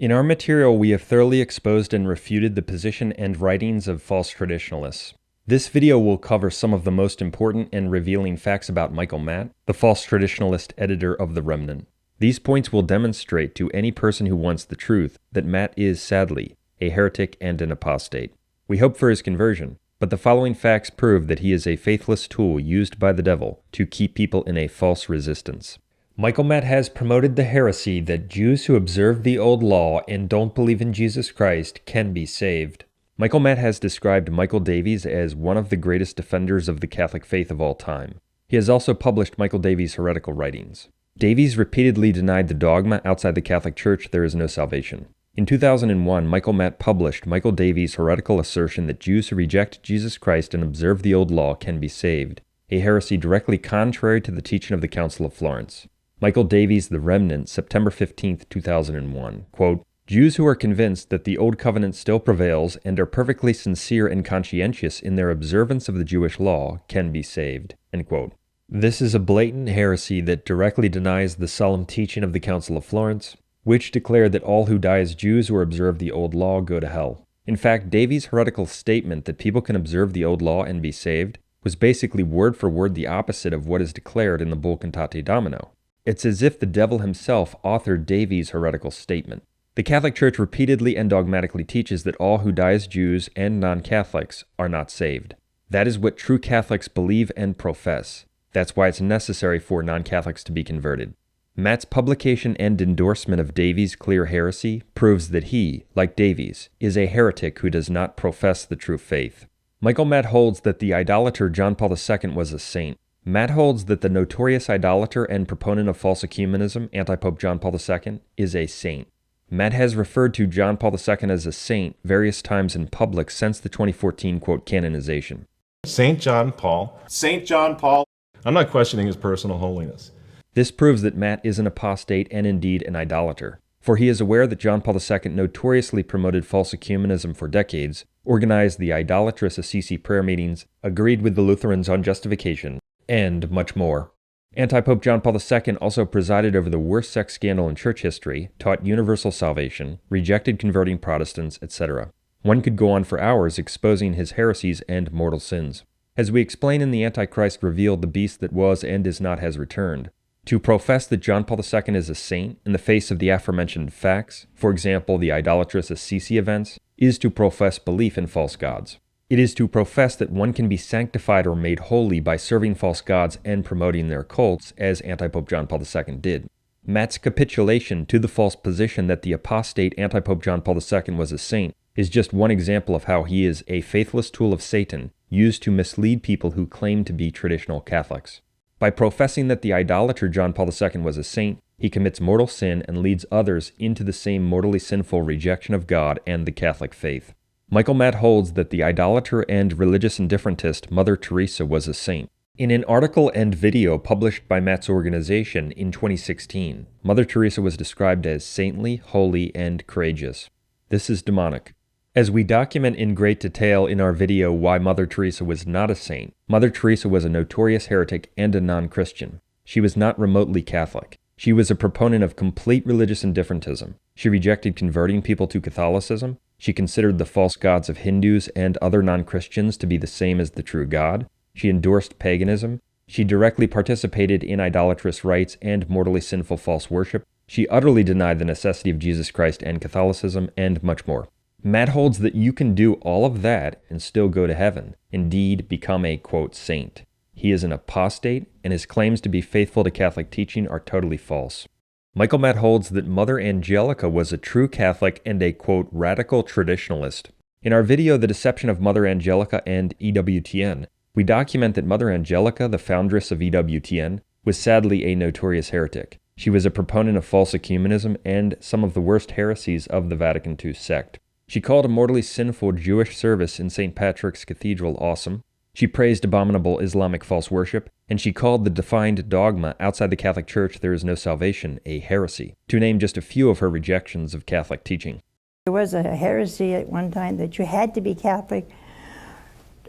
In our material, we have thoroughly exposed and refuted the position and writings of false traditionalists. This video will cover some of the most important and revealing facts about Michael Matt, the false traditionalist editor of The Remnant. These points will demonstrate to any person who wants the truth that Matt is, sadly, a heretic and an apostate. We hope for his conversion, but the following facts prove that he is a faithless tool used by the devil to keep people in a false resistance. Michael Matt has promoted the heresy that Jews who observe the old law and don't believe in Jesus Christ can be saved. Michael Matt has described Michael Davies as one of the greatest defenders of the Catholic faith of all time. He has also published Michael Davies' heretical writings. Davies repeatedly denied the dogma outside the Catholic Church there is no salvation. In 2001, Michael Matt published Michael Davies' heretical assertion that Jews who reject Jesus Christ and observe the old law can be saved, a heresy directly contrary to the teaching of the Council of Florence. Michael Davies' The Remnant, September 15, 2001, quote, "Jews who are convinced that the Old Covenant still prevails and are perfectly sincere and conscientious in their observance of the Jewish law can be saved," end quote. This is a blatant heresy that directly denies the solemn teaching of the Council of Florence, which declared that all who die as Jews or observe the old law go to hell. In fact, Davies' heretical statement that people can observe the old law and be saved was basically word for word the opposite of what is declared in the Bull Cantate Domino. It's as if the devil himself authored Davies' heretical statement. The Catholic Church repeatedly and dogmatically teaches that all who die as Jews and non-Catholics are not saved. That is what true Catholics believe and profess. That's why it's necessary for non-Catholics to be converted. Matt's publication and endorsement of Davies' clear heresy proves that he, like Davies, is a heretic who does not profess the true faith. Michael Matt holds that the idolater John Paul II was a saint. Matt holds that the notorious idolater and proponent of false ecumenism, Antipope John Paul II, is a saint. Matt has referred to John Paul II as a saint various times in public since the 2014, quote, canonization. Saint John Paul. Saint John Paul. I'm not questioning his personal holiness. This proves that Matt is an apostate and indeed an idolater, for he is aware that John Paul II notoriously promoted false ecumenism for decades, organized the idolatrous Assisi prayer meetings, agreed with the Lutherans on justification, and much more. Antipope John Paul II also presided over the worst sex scandal in church history, taught universal salvation, rejected converting Protestants, etc. One could go on for hours exposing his heresies and mortal sins. As we explain in The Antichrist Revealed, the beast that was and is not has returned. To profess that John Paul II is a saint in the face of the aforementioned facts, for example the idolatrous Assisi events, is to profess belief in false gods. It is to profess that one can be sanctified or made holy by serving false gods and promoting their cults, as Antipope John Paul II did. Matt's capitulation to the false position that the apostate Antipope John Paul II was a saint is just one example of how he is a faithless tool of Satan used to mislead people who claim to be traditional Catholics. By professing that the idolater John Paul II was a saint, he commits mortal sin and leads others into the same mortally sinful rejection of God and the Catholic faith. Michael Matt holds that the idolater and religious indifferentist Mother Teresa was a saint. In an article and video published by Matt's organization in 2016, Mother Teresa was described as saintly, holy, and courageous. This is demonic. As we document in great detail in our video why Mother Teresa was not a saint, Mother Teresa was a notorious heretic and a non-Christian. She was not remotely Catholic. She was a proponent of complete religious indifferentism. She rejected converting people to Catholicism. She considered the false gods of Hindus and other non-Christians to be the same as the true God. She endorsed paganism. She directly participated in idolatrous rites and mortally sinful false worship. She utterly denied the necessity of Jesus Christ and Catholicism, and much more. Matt holds that you can do all of that and still go to heaven, indeed become a, quote, saint. He is an apostate, and his claims to be faithful to Catholic teaching are totally false. Michael Matt holds that Mother Angelica was a true Catholic and a, quote, radical traditionalist. In our video, The Deception of Mother Angelica and EWTN, we document that Mother Angelica, the foundress of EWTN, was sadly a notorious heretic. She was a proponent of false ecumenism and some of the worst heresies of the Vatican II sect. She called a mortally sinful Jewish service in St. Patrick's Cathedral awesome. She praised abominable Islamic false worship, and she called the defined dogma outside the Catholic Church there is no salvation a heresy, to name just a few of her rejections of Catholic teaching. There was a heresy at one time that you had to be Catholic,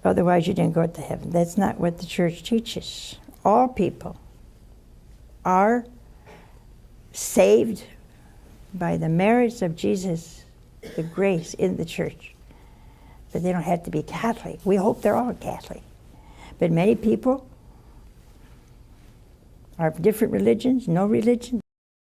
otherwise you didn't go to heaven. That's not what the Church teaches. All people are saved by the merits of Jesus, the grace in the church. But they don't have to be Catholic. We hope they're all Catholic. But many people are of different religions, no religion.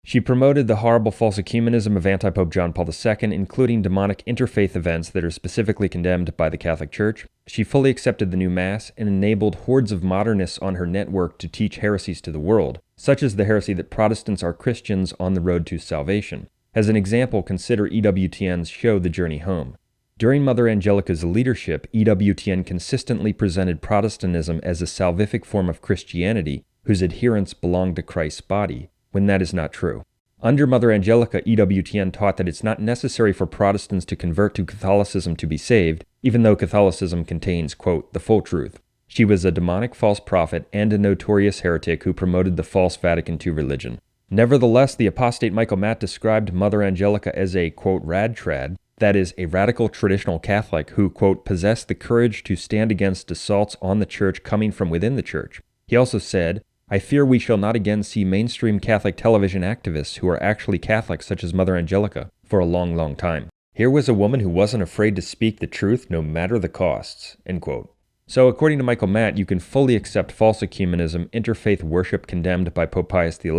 She promoted the horrible false ecumenism of anti-Pope John Paul II, including demonic interfaith events that are specifically condemned by the Catholic Church. She fully accepted the new Mass and enabled hordes of modernists on her network to teach heresies to the world, such as the heresy that Protestants are Christians on the road to salvation. As an example, consider EWTN's show The Journey Home. During Mother Angelica's leadership, EWTN consistently presented Protestantism as a salvific form of Christianity whose adherents belonged to Christ's body, when that is not true. Under Mother Angelica, EWTN taught that it's not necessary for Protestants to convert to Catholicism to be saved, even though Catholicism contains, quote, the full truth. She was a demonic false prophet and a notorious heretic who promoted the false Vatican II religion. Nevertheless, the apostate Michael Matt described Mother Angelica as a, quote, rad trad, that is, a radical traditional Catholic who, quote, possessed the courage to stand against assaults on the church coming from within the church. He also said, I fear we shall not again see mainstream Catholic television activists who are actually Catholics, such as Mother Angelica, for a long, long time. Here was a woman who wasn't afraid to speak the truth no matter the costs, end quote. So according to Michael Matt, you can fully accept false ecumenism, interfaith worship condemned by Pope Pius XI,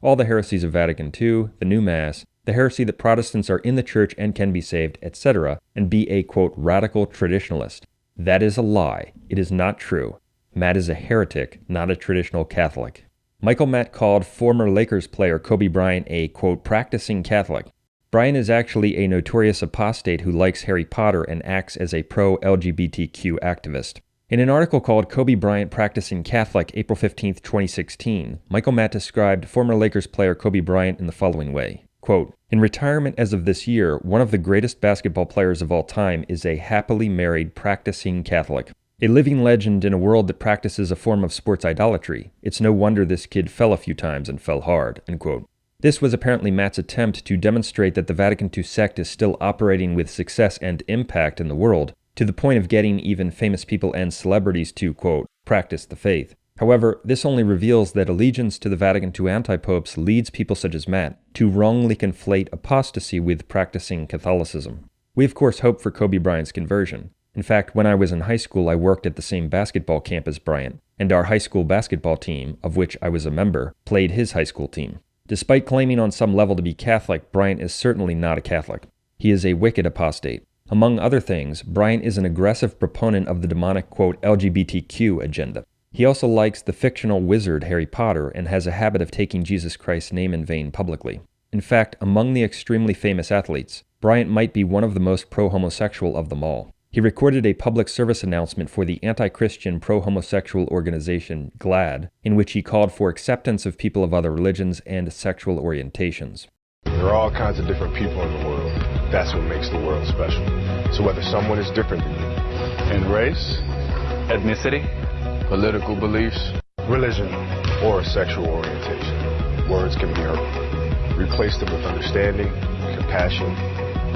all the heresies of Vatican II, the new Mass, the heresy that Protestants are in the church and can be saved, etc., and be a, quote, radical traditionalist. That is a lie. It is not true. Matt is a heretic, not a traditional Catholic. Michael Matt called former Lakers player Kobe Bryant a, quote, practicing Catholic. Bryant is actually a notorious apostate who likes Harry Potter and acts as a pro-LGBTQ activist. In an article called Kobe Bryant Practicing Catholic, April 15, 2016, Michael Matt described former Lakers player Kobe Bryant in the following way, quote, in retirement as of this year, one of the greatest basketball players of all time is a happily married practicing Catholic. A living legend in a world that practices a form of sports idolatry. It's no wonder this kid fell a few times and fell hard, end quote. This was apparently Matt's attempt to demonstrate that the Vatican II sect is still operating with success and impact in the world, to the point of getting even famous people and celebrities to, quote, practice the faith. However, this only reveals that allegiance to the Vatican II anti-popes leads people such as Matt to wrongly conflate apostasy with practicing Catholicism. We of course hope for Kobe Bryant's conversion. In fact, when I was in high school, I worked at the same basketball camp as Bryant, and our high school basketball team, of which I was a member, played his high school team. Despite claiming on some level to be Catholic, Bryant is certainly not a Catholic. He is a wicked apostate. Among other things, Bryant is an aggressive proponent of the demonic, quote, LGBTQ agenda. He also likes the fictional wizard Harry Potter and has a habit of taking Jesus Christ's name in vain publicly. In fact, among the extremely famous athletes, Bryant might be one of the most pro-homosexual of them all. He recorded a public service announcement for the anti-Christian pro-homosexual organization GLAAD, in which he called for acceptance of people of other religions and sexual orientations. There are all kinds of different people in the world. That's what makes the world special. So whether someone is different than you, in race, ethnicity, political beliefs, religion, or sexual orientation, words can be hurtful. Replace them with understanding, compassion,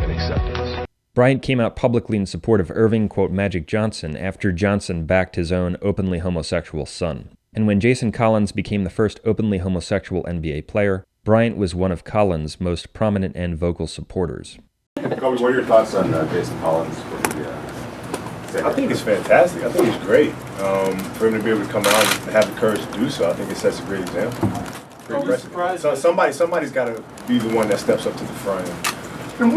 and acceptance. Bryant came out publicly in support of Irving, quote, Magic Johnson after Johnson backed his own openly homosexual son. And when Jason Collins became the first openly homosexual NBA player, Bryant was one of Collins' most prominent and vocal supporters. Kobe, what are your thoughts on Jason Collins? I think it's fantastic. I think it's great. For him to be able to come out and have the courage to do so, I think it sets a great example. Pretty impressive. So somebody's got to be the one that steps up to the front and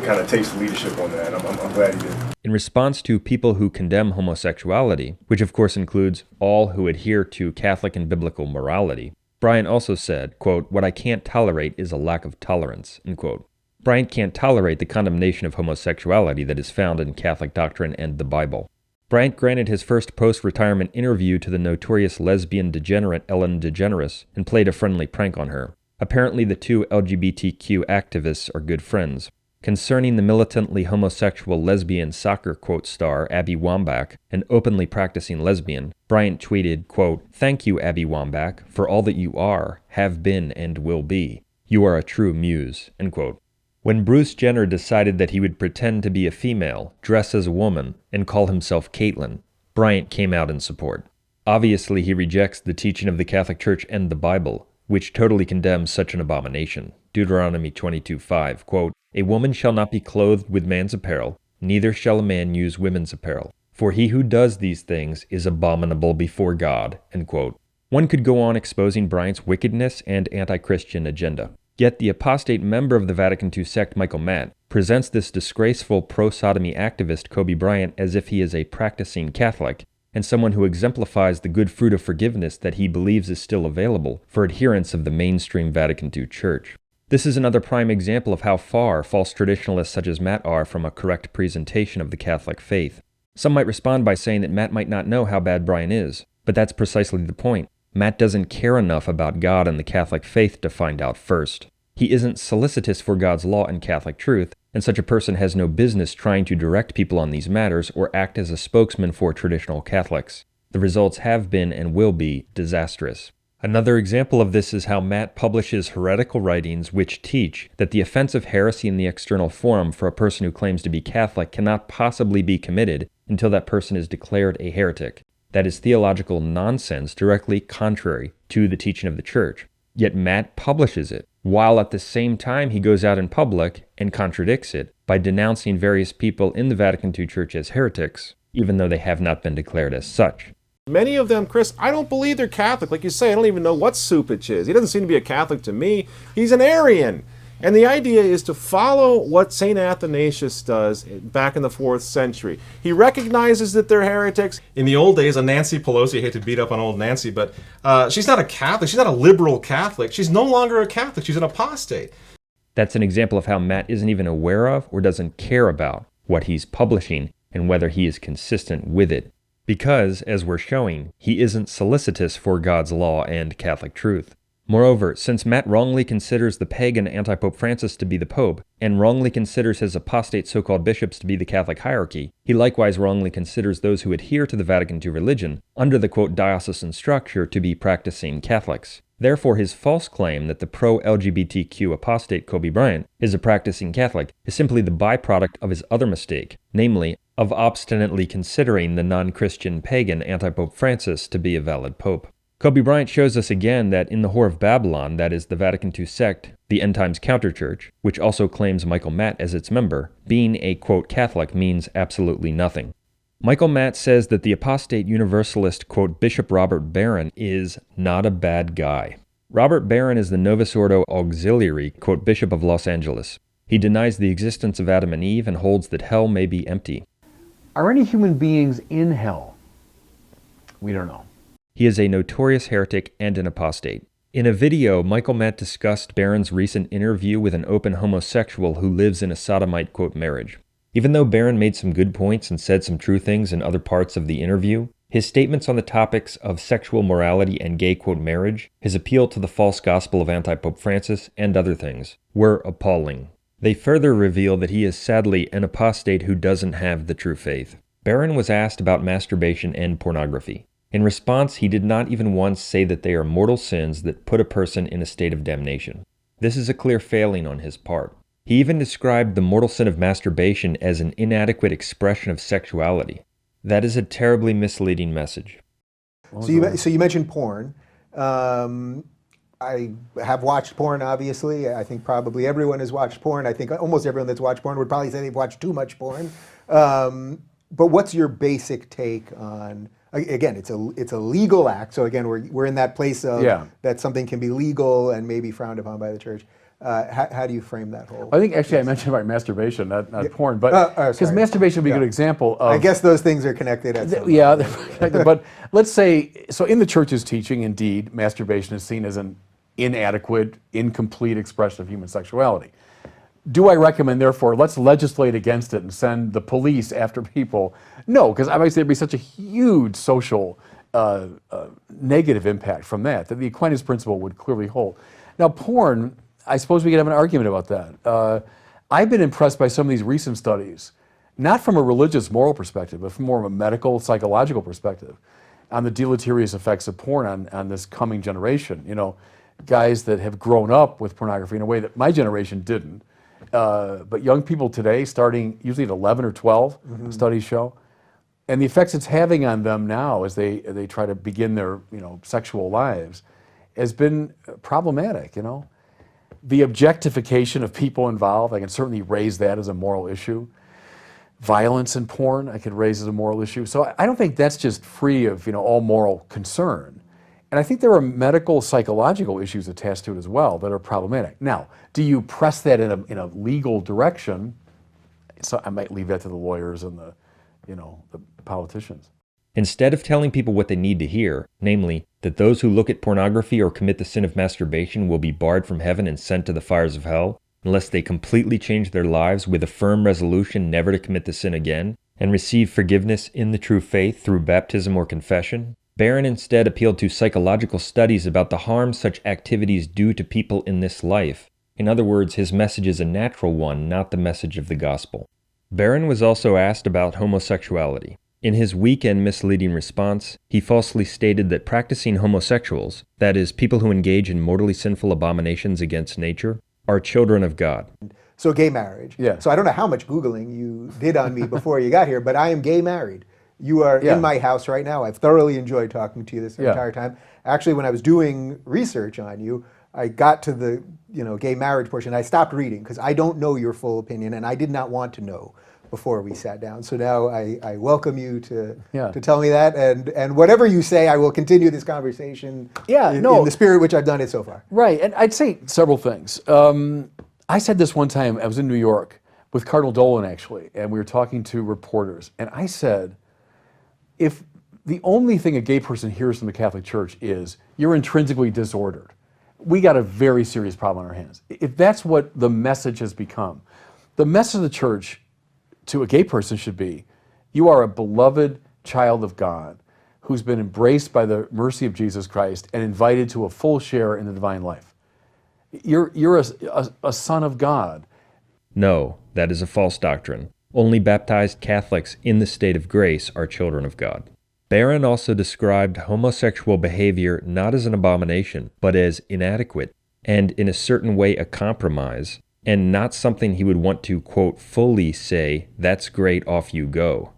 kind of takes the leadership on that. I'm glad he did. In response to people who condemn homosexuality, which of course includes all who adhere to Catholic and biblical morality, Bryant also said, quote, what I can't tolerate is a lack of tolerance, end quote. Bryant can't tolerate the condemnation of homosexuality that is found in Catholic doctrine and the Bible. Bryant granted his first post-retirement interview to the notorious lesbian degenerate Ellen DeGeneres and played a friendly prank on her. Apparently the two LGBTQ activists are good friends. Concerning the militantly homosexual lesbian soccer, quote, star Abby Wambach, an openly practicing lesbian, Bryant tweeted, quote, thank you, Abby Wambach, for all that you are, have been, and will be. You are a true muse, end quote. When Bruce Jenner decided that he would pretend to be a female, dress as a woman, and call himself Caitlyn, Bryant came out in support. Obviously, he rejects the teaching of the Catholic Church and the Bible, which totally condemns such an abomination. Deuteronomy 22:5, quote, "A woman shall not be clothed with man's apparel, neither shall a man use women's apparel. For he who does these things is abominable before God," end quote. One could go on exposing Bryant's wickedness and anti-Christian agenda. Yet the apostate member of the Vatican II sect, Michael Matt, presents this disgraceful pro-sodomy activist Kobe Bryant as if he is a practicing Catholic, and someone who exemplifies the good fruit of forgiveness that he believes is still available for adherents of the mainstream Vatican II Church. This is another prime example of how far false traditionalists such as Matt are from a correct presentation of the Catholic faith. Some might respond by saying that Matt might not know how bad Bryant is, but that's precisely the point. Matt doesn't care enough about God and the Catholic faith to find out first. He isn't solicitous for God's law and Catholic truth, and such a person has no business trying to direct people on these matters or act as a spokesman for traditional Catholics. The results have been and will be disastrous. Another example of this is how Matt publishes heretical writings which teach that the offense of heresy in the external forum for a person who claims to be Catholic cannot possibly be committed until that person is declared a heretic. That is theological nonsense directly contrary to the teaching of the Church. Yet Matt publishes it, while at the same time he goes out in public and contradicts it by denouncing various people in the Vatican II Church as heretics, even though they have not been declared as such. Many of them, Chris, I don't believe they're Catholic. Like you say, I don't even know what Supich is. He doesn't seem to be a Catholic to me. He's an Arian. And the idea is to follow what St. Athanasius does back in the 4th century. He recognizes that they're heretics. In the old days, a Nancy Pelosi, I hate to beat up on old Nancy, but she's not a Catholic. She's not a liberal Catholic. She's no longer a Catholic. She's an apostate. That's an example of how Matt isn't even aware of or doesn't care about what he's publishing and whether he is consistent with it. Because, as we're showing, he isn't solicitous for God's law and Catholic truth. Moreover, since Matt wrongly considers the pagan anti-Pope Francis to be the Pope, and wrongly considers his apostate so-called bishops to be the Catholic hierarchy, he likewise wrongly considers those who adhere to the Vatican II religion, under the quote diocesan structure, to be practicing Catholics. Therefore, his false claim that the pro-LGBTQ apostate Kobe Bryant is a practicing Catholic is simply the byproduct of his other mistake, namely, of obstinately considering the non-Christian pagan anti-Pope Francis to be a valid pope. Kobe Bryant shows us again that in the Whore of Babylon, that is the Vatican II sect, the End Times Counterchurch, which also claims Michael Matt as its member, being a quote Catholic means absolutely nothing. Michael Matt says that the apostate universalist quote Bishop Robert Barron is not a bad guy. Robert Barron is the Novus Ordo Auxiliary quote Bishop of Los Angeles. He denies the existence of Adam and Eve and holds that hell may be empty. Are any human beings in hell? We don't know. He is a notorious heretic and an apostate. In a video, Michael Matt discussed Barron's recent interview with an open homosexual who lives in a sodomite quote marriage. Even though Barron made some good points and said some true things in other parts of the interview, his statements on the topics of sexual morality and gay quote marriage, his appeal to the false gospel of anti-Pope Francis, and other things, were appalling. They further reveal that he is sadly an apostate who doesn't have the true faith. Barron was asked about masturbation and pornography. In response, he did not even once say that they are mortal sins that put a person in a state of damnation. This is a clear failing on his part. He even described the mortal sin of masturbation as an inadequate expression of sexuality. That is a terribly misleading message. So you mentioned porn. I have watched porn, obviously. I think probably everyone has watched porn. I think almost everyone that's watched porn would probably say they've watched too much porn. But what's your basic take on... Again, it's a legal act. So again, we're in that place of that something can be legal and maybe frowned upon by the church. How do you frame that whole? I think actually I mentioned about masturbation, not porn, but because masturbation would be a good example of. I guess those things are connected. They're connected. But let's say so in the church's teaching, indeed, masturbation is seen as an inadequate, incomplete expression of human sexuality. Do I recommend, therefore, let's legislate against it and send the police after people? No, because obviously there'd be such a huge social negative impact from that the Aquinas principle would clearly hold. Now, porn, I suppose we could have an argument about that. I've been impressed by some of these recent studies, not from a religious moral perspective, but from more of a medical, psychological perspective, on the deleterious effects of porn on this coming generation. You know, guys that have grown up with pornography in a way that my generation didn't. But young people today, starting usually at 11 or 12, studies show, and the effects it's having on them now as they try to begin their sexual lives, has been problematic, The objectification of people involved, I can certainly raise that as a moral issue. Violence in porn, I could raise as a moral issue. So I don't think that's just free of, all moral concern. And I think there are medical, psychological issues attached to it as well that are problematic. Now, do you press that in a legal direction? So I might leave that to the lawyers and the politicians. Instead of telling people what they need to hear, namely, that those who look at pornography or commit the sin of masturbation will be barred from heaven and sent to the fires of hell, unless they completely change their lives with a firm resolution never to commit the sin again, and receive forgiveness in the true faith through baptism or confession, Barron instead appealed to psychological studies about the harm such activities do to people in this life. In other words, his message is a natural one, not the message of the gospel. Barron was also asked about homosexuality. In his weak and misleading response, he falsely stated that practicing homosexuals, that is, people who engage in mortally sinful abominations against nature, are children of God. So gay marriage. Yeah. So I don't know how much Googling you did on me before you got here, but I am gay married. You are in my house right now. I've thoroughly enjoyed talking to you this entire time. Actually, when I was doing research on you, I got to the gay marriage portion. I stopped reading because I don't know your full opinion, and I did not want to know before we sat down. So now I welcome you to tell me that, and whatever you say, I will continue this conversation in the spirit which I've done it so far. Right, and I'd say several things. I said this one time, I was in New York with Cardinal Dolan actually, and we were talking to reporters, and I said, if the only thing a gay person hears from the Catholic Church is, you're intrinsically disordered, we got a very serious problem on our hands. If that's what the message has become, the message of the Church to a gay person should be, you are a beloved child of God who's been embraced by the mercy of Jesus Christ and invited to a full share in the divine life. You're a son of God. No, that is a false doctrine. Only baptized Catholics in the state of grace are children of God. Barron also described homosexual behavior not as an abomination, but as inadequate, and in a certain way a compromise, and not something he would want to, quote, fully say, that's great, off you go.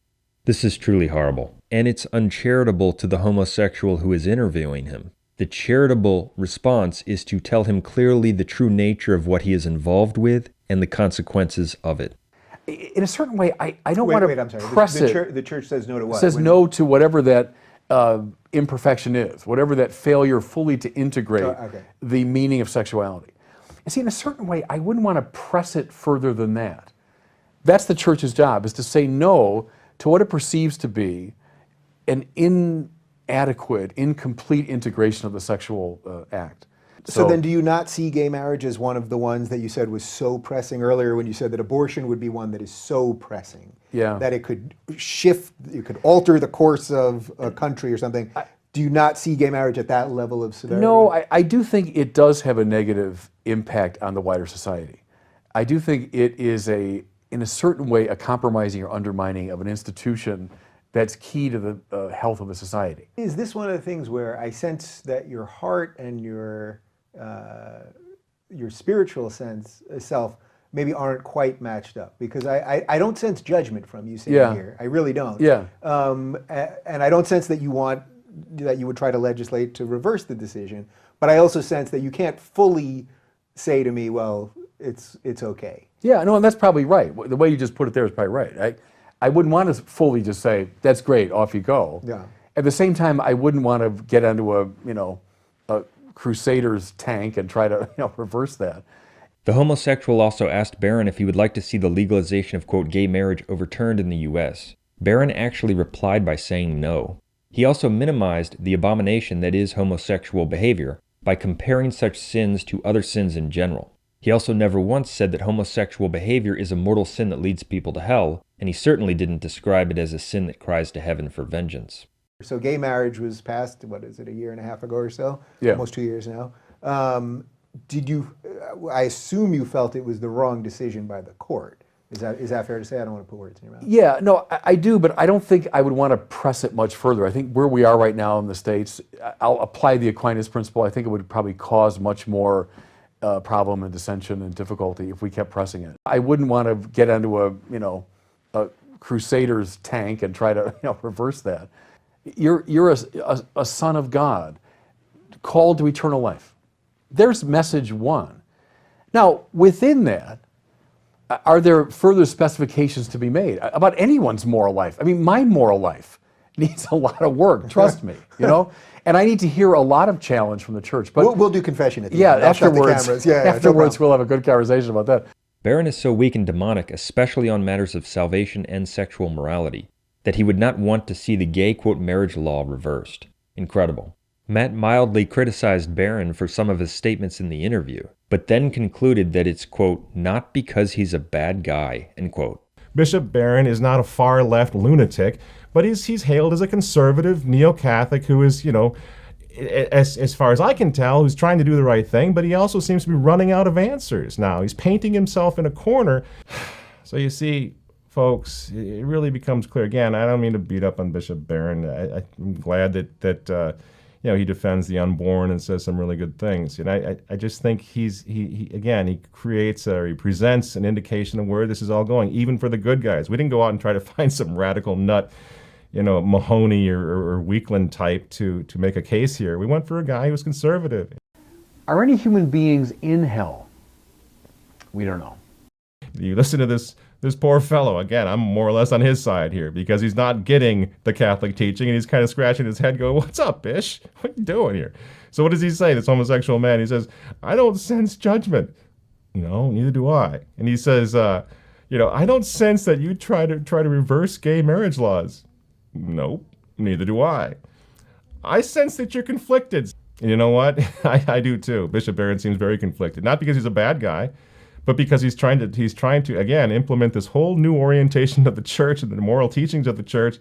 This is truly horrible, and it's uncharitable to the homosexual who is interviewing him. The charitable response is to tell him clearly the true nature of what he is involved with and the consequences of it. In a certain way, I don't want to press it. The church says no to what? Says no to whatever that imperfection is, whatever that failure fully to integrate the meaning of sexuality. And see, in a certain way, I wouldn't want to press it further than that. That's the church's job, is to say no to what it perceives to be an inadequate, incomplete integration of the sexual act. So then do you not see gay marriage as one of the ones that you said was so pressing earlier when you said that abortion would be one that is so pressing that it could shift, it could alter the course of a country or something? Do you not see gay marriage at that level of severity? No, I do think it does have a negative impact on the wider society. I do think it is in a certain way, a compromising or undermining of an institution that's key to the health of a society. Is this one of the things where I sense that your heart and your spiritual self maybe aren't quite matched up? Because I don't sense judgment from you sitting here. I really don't. Yeah. And I don't sense that you would try to legislate to reverse the decision. But I also sense that you can't fully say to me, well, it's okay. Yeah, no, and that's probably right. The way you just put it there is probably right. I wouldn't want to fully just say, that's great, off you go. Yeah. At the same time, I wouldn't want to get onto a Crusaders tank and try to reverse that. The homosexual also asked Barron if he would like to see the legalization of, quote, gay marriage overturned in the U.S. Barron actually replied by saying no. He also minimized the abomination that is homosexual behavior by comparing such sins to other sins in general. He also never once said that homosexual behavior is a mortal sin that leads people to hell, and he certainly didn't describe it as a sin that cries to heaven for vengeance. So gay marriage was passed, what is it, a year and a half ago or so? Yeah. Almost 2 years now. I assume you felt it was the wrong decision by the court. Is that fair to say? I don't want to put words in your mouth. Yeah, no, I do, but I don't think I would want to press it much further. I think where we are right now in the States, I'll apply the Aquinas principle. I think it would probably cause much more problem and dissension and difficulty if we kept pressing it. I wouldn't want to get onto a Crusaders tank and try to reverse that. You're a son of God, called to eternal life. There's message one. Now, within that, are there further specifications to be made about anyone's moral life? I mean, my moral life needs a lot of work, trust me, you know? And I need to hear a lot of challenge from the church. But we'll do confession at the yeah, end. I'll shut the afterwards, cameras. Yeah, afterwards we'll have a good conversation about that. Barron is so weak and demonic, especially on matters of salvation and sexual morality, that he would not want to see the gay, quote, marriage law reversed. Incredible. Matt mildly criticized Barron for some of his statements in the interview, but then concluded that it's, quote, not because he's a bad guy, end quote. Bishop Barron is not a far-left lunatic, but he's hailed as a conservative neo-Catholic who is, as far as I can tell, who's trying to do the right thing, but he also seems to be running out of answers now. He's painting himself in a corner. So you see, folks, it really becomes clear. Again, I don't mean to beat up on Bishop Barron. I'm glad that he defends the unborn and says some really good things. And I just think he creates or he presents an indication of where this is all going, even for the good guys. We didn't go out and try to find some radical nut, Mahoney or Weakland type to make a case here. We went for a guy who was conservative. Are any human beings in hell? We don't know. You listen to this poor fellow. Again, I'm more or less on his side here because he's not getting the Catholic teaching and he's kind of scratching his head going, what's up, Bish? What are you doing here? So what does he say, this homosexual man? He says, I don't sense judgment. No, neither do I. And he says, I don't sense that you try to reverse gay marriage laws. Nope, neither do I. I sense that you're conflicted. And you know what? I do too. Bishop Barron seems very conflicted. Not because he's a bad guy, but because he's trying to again implement this whole new orientation of the church and the moral teachings of the church.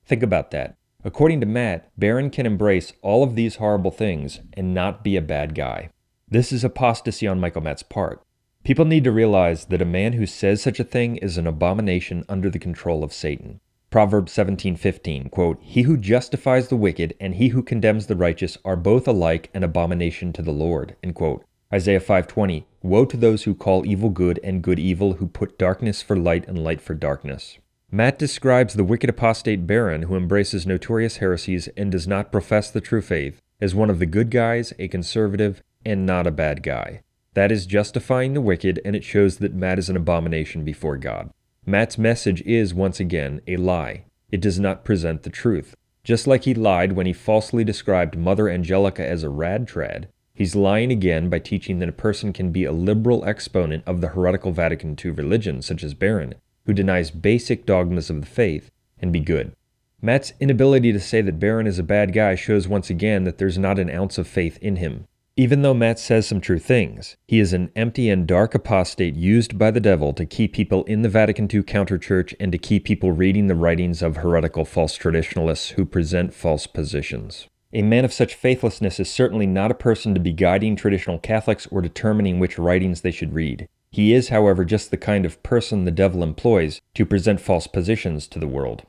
Think about that. According to Matt, Barron can embrace all of these horrible things and not be a bad guy. This is apostasy on Michael Matt's part. People need to realize that a man who says such a thing is an abomination under the control of Satan. Proverbs 17:15, quote, he who justifies the wicked and he who condemns the righteous are both alike an abomination to the Lord, end quote. Isaiah 5:20, woe to those who call evil good and good evil, who put darkness for light and light for darkness. Matt describes the wicked apostate Barron who embraces notorious heresies and does not profess the true faith as one of the good guys, a conservative, and not a bad guy. That is justifying the wicked, and it shows that Matt is an abomination before God. Matt's message is, once again, a lie. It does not present the truth. Just like he lied when he falsely described Mother Angelica as a rad trad, he's lying again by teaching that a person can be a liberal exponent of the heretical Vatican II religion, such as Barron, who denies basic dogmas of the faith, and be good. Matt's inability to say that Barron is a bad guy shows once again that there's not an ounce of faith in him. Even though Matt says some true things, he is an empty and dark apostate used by the devil to keep people in the Vatican II counterchurch and to keep people reading the writings of heretical false traditionalists who present false positions. A man of such faithlessness is certainly not a person to be guiding traditional Catholics or determining which writings they should read. He is, however, just the kind of person the devil employs to present false positions to the world.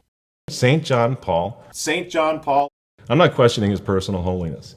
St. John Paul. I'm not questioning his personal holiness.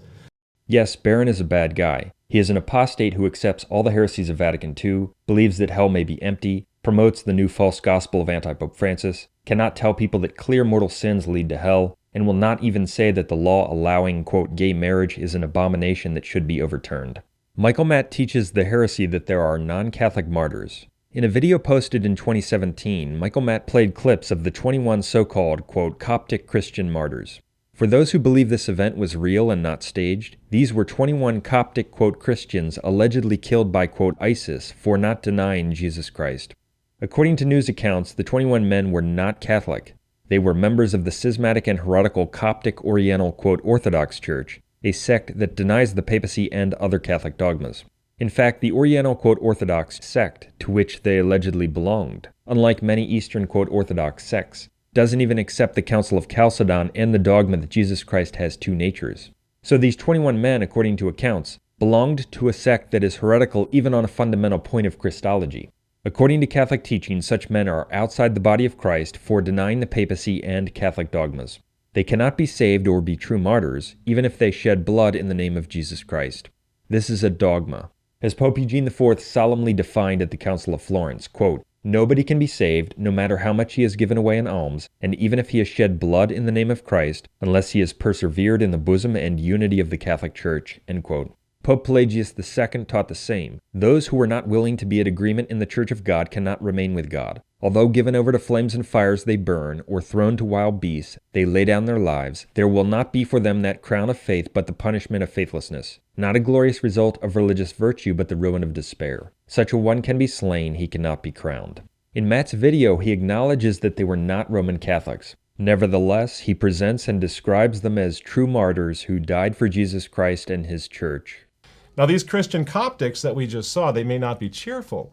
Yes, Barron is a bad guy. He is an apostate who accepts all the heresies of Vatican II, believes that hell may be empty, promotes the new false gospel of anti-Pope Francis, cannot tell people that clear mortal sins lead to hell, and will not even say that the law allowing, quote, gay marriage is an abomination that should be overturned. Michael Matt teaches the heresy that there are non-Catholic martyrs. In a video posted in 2017, Michael Matt played clips of the 21 so-called, quote, Coptic Christian martyrs. For those who believe this event was real and not staged, these were 21 Coptic, quote, Christians allegedly killed by, quote, ISIS for not denying Jesus Christ. According to news accounts, the 21 men were not Catholic. They were members of the schismatic and heretical Coptic Oriental, quote, Orthodox Church, a sect that denies the papacy and other Catholic dogmas. In fact, the Oriental, quote, Orthodox sect to which they allegedly belonged, unlike many Eastern, quote, Orthodox sects, doesn't even accept the Council of Chalcedon and the dogma that Jesus Christ has two natures. So these 21 men, according to accounts, belonged to a sect that is heretical even on a fundamental point of Christology. According to Catholic teaching, such men are outside the body of Christ for denying the papacy and Catholic dogmas. They cannot be saved or be true martyrs, even if they shed blood in the name of Jesus Christ. This is a dogma. As Pope Eugene IV solemnly defined at the Council of Florence, quote, Nobody can be saved, no matter how much he has given away in alms, and even if he has shed blood in the name of Christ, unless he has persevered in the bosom and unity of the Catholic Church." End quote. Pope Pelagius II taught the same. Those who are not willing to be at agreement in the Church of God cannot remain with God. Although given over to flames and fires they burn, or thrown to wild beasts, they lay down their lives, there will not be for them that crown of faith but the punishment of faithlessness. Not a glorious result of religious virtue but the ruin of despair. Such a one can be slain, he cannot be crowned. In Matt's video, he acknowledges that they were not Roman Catholics. Nevertheless, he presents and describes them as true martyrs who died for Jesus Christ and his church. Now, these Christian Coptics that we just saw, they may not be cheerful,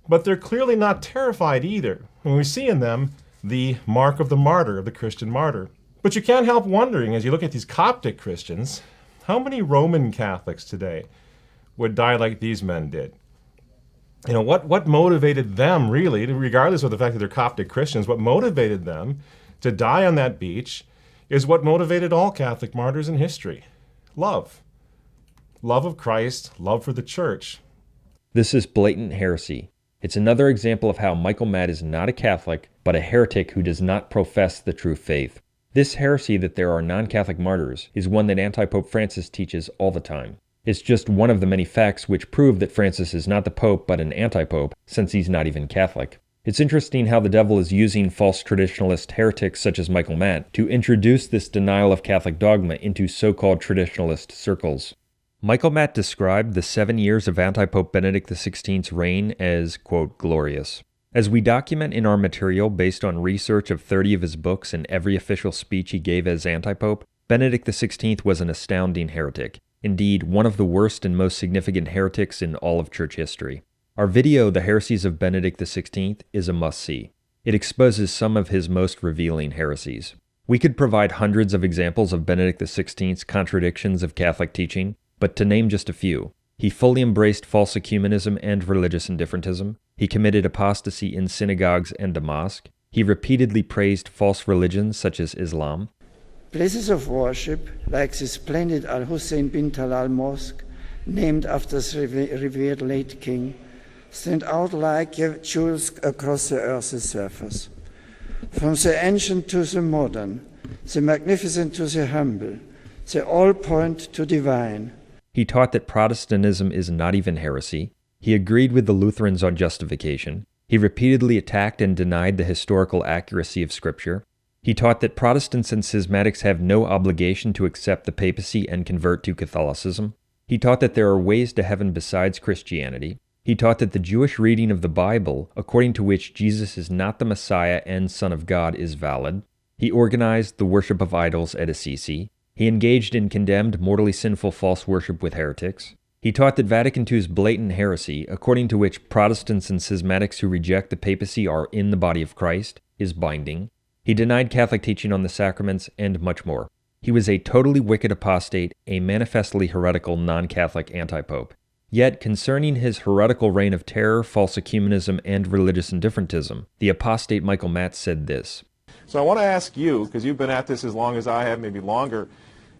but they're clearly not terrified either. And we see in them the mark of the martyr, of the Christian martyr. But you can't help wondering, as you look at these Coptic Christians, how many Roman Catholics today would die like these men did? You know, what motivated them, really, regardless of the fact that they're Coptic Christians, what motivated them to die on that beach is what motivated all Catholic martyrs in history: love. Love of Christ, love for the church. This is blatant heresy. It's another example of how Michael Matt is not a Catholic, but a heretic who does not profess the true faith. This heresy that there are non-Catholic martyrs is one that Anti-Pope Francis teaches all the time. It's just one of the many facts which prove that Francis is not the Pope but an anti-Pope, since he's not even Catholic. It's interesting how the devil is using false traditionalist heretics such as Michael Matt to introduce this denial of Catholic dogma into so-called traditionalist circles. Michael Matt described the 7 years of Anti-Pope Benedict XVI's reign as, quote, glorious. As we document in our material based on research of 30 of his books and every official speech he gave as anti-pope, Benedict XVI was an astounding heretic. Indeed, one of the worst and most significant heretics in all of church history. Our video, The Heresies of Benedict XVI, is a must-see. It exposes some of his most revealing heresies. We could provide hundreds of examples of Benedict XVI's contradictions of Catholic teaching, but to name just a few: he fully embraced false ecumenism and religious indifferentism. He committed apostasy in synagogues and a mosque. He repeatedly praised false religions such as Islam. Places of worship, like the splendid Al-Hussein bin Talal Mosque, named after the revered late king, stand out like jewels across the earth's surface. From the ancient to the modern, the magnificent to the humble, they all point to divine. He taught that Protestantism is not even heresy. He agreed with the Lutherans on justification. He repeatedly attacked and denied the historical accuracy of Scripture. He taught that Protestants and schismatics have no obligation to accept the papacy and convert to Catholicism. He taught that there are ways to heaven besides Christianity. He taught that the Jewish reading of the Bible, according to which Jesus is not the Messiah and Son of God, is valid. He organized the worship of idols at Assisi. He engaged in condemned, mortally sinful false worship with heretics. He taught that Vatican II's blatant heresy, according to which Protestants and schismatics who reject the papacy are in the body of Christ, is binding. He denied Catholic teaching on the sacraments, and much more. He was a totally wicked apostate, a manifestly heretical non-Catholic anti-pope. Yet, concerning his heretical reign of terror, false ecumenism, and religious indifferentism, the apostate Michael Matt said this. So I want to ask you, because you've been at this as long as I have, maybe longer,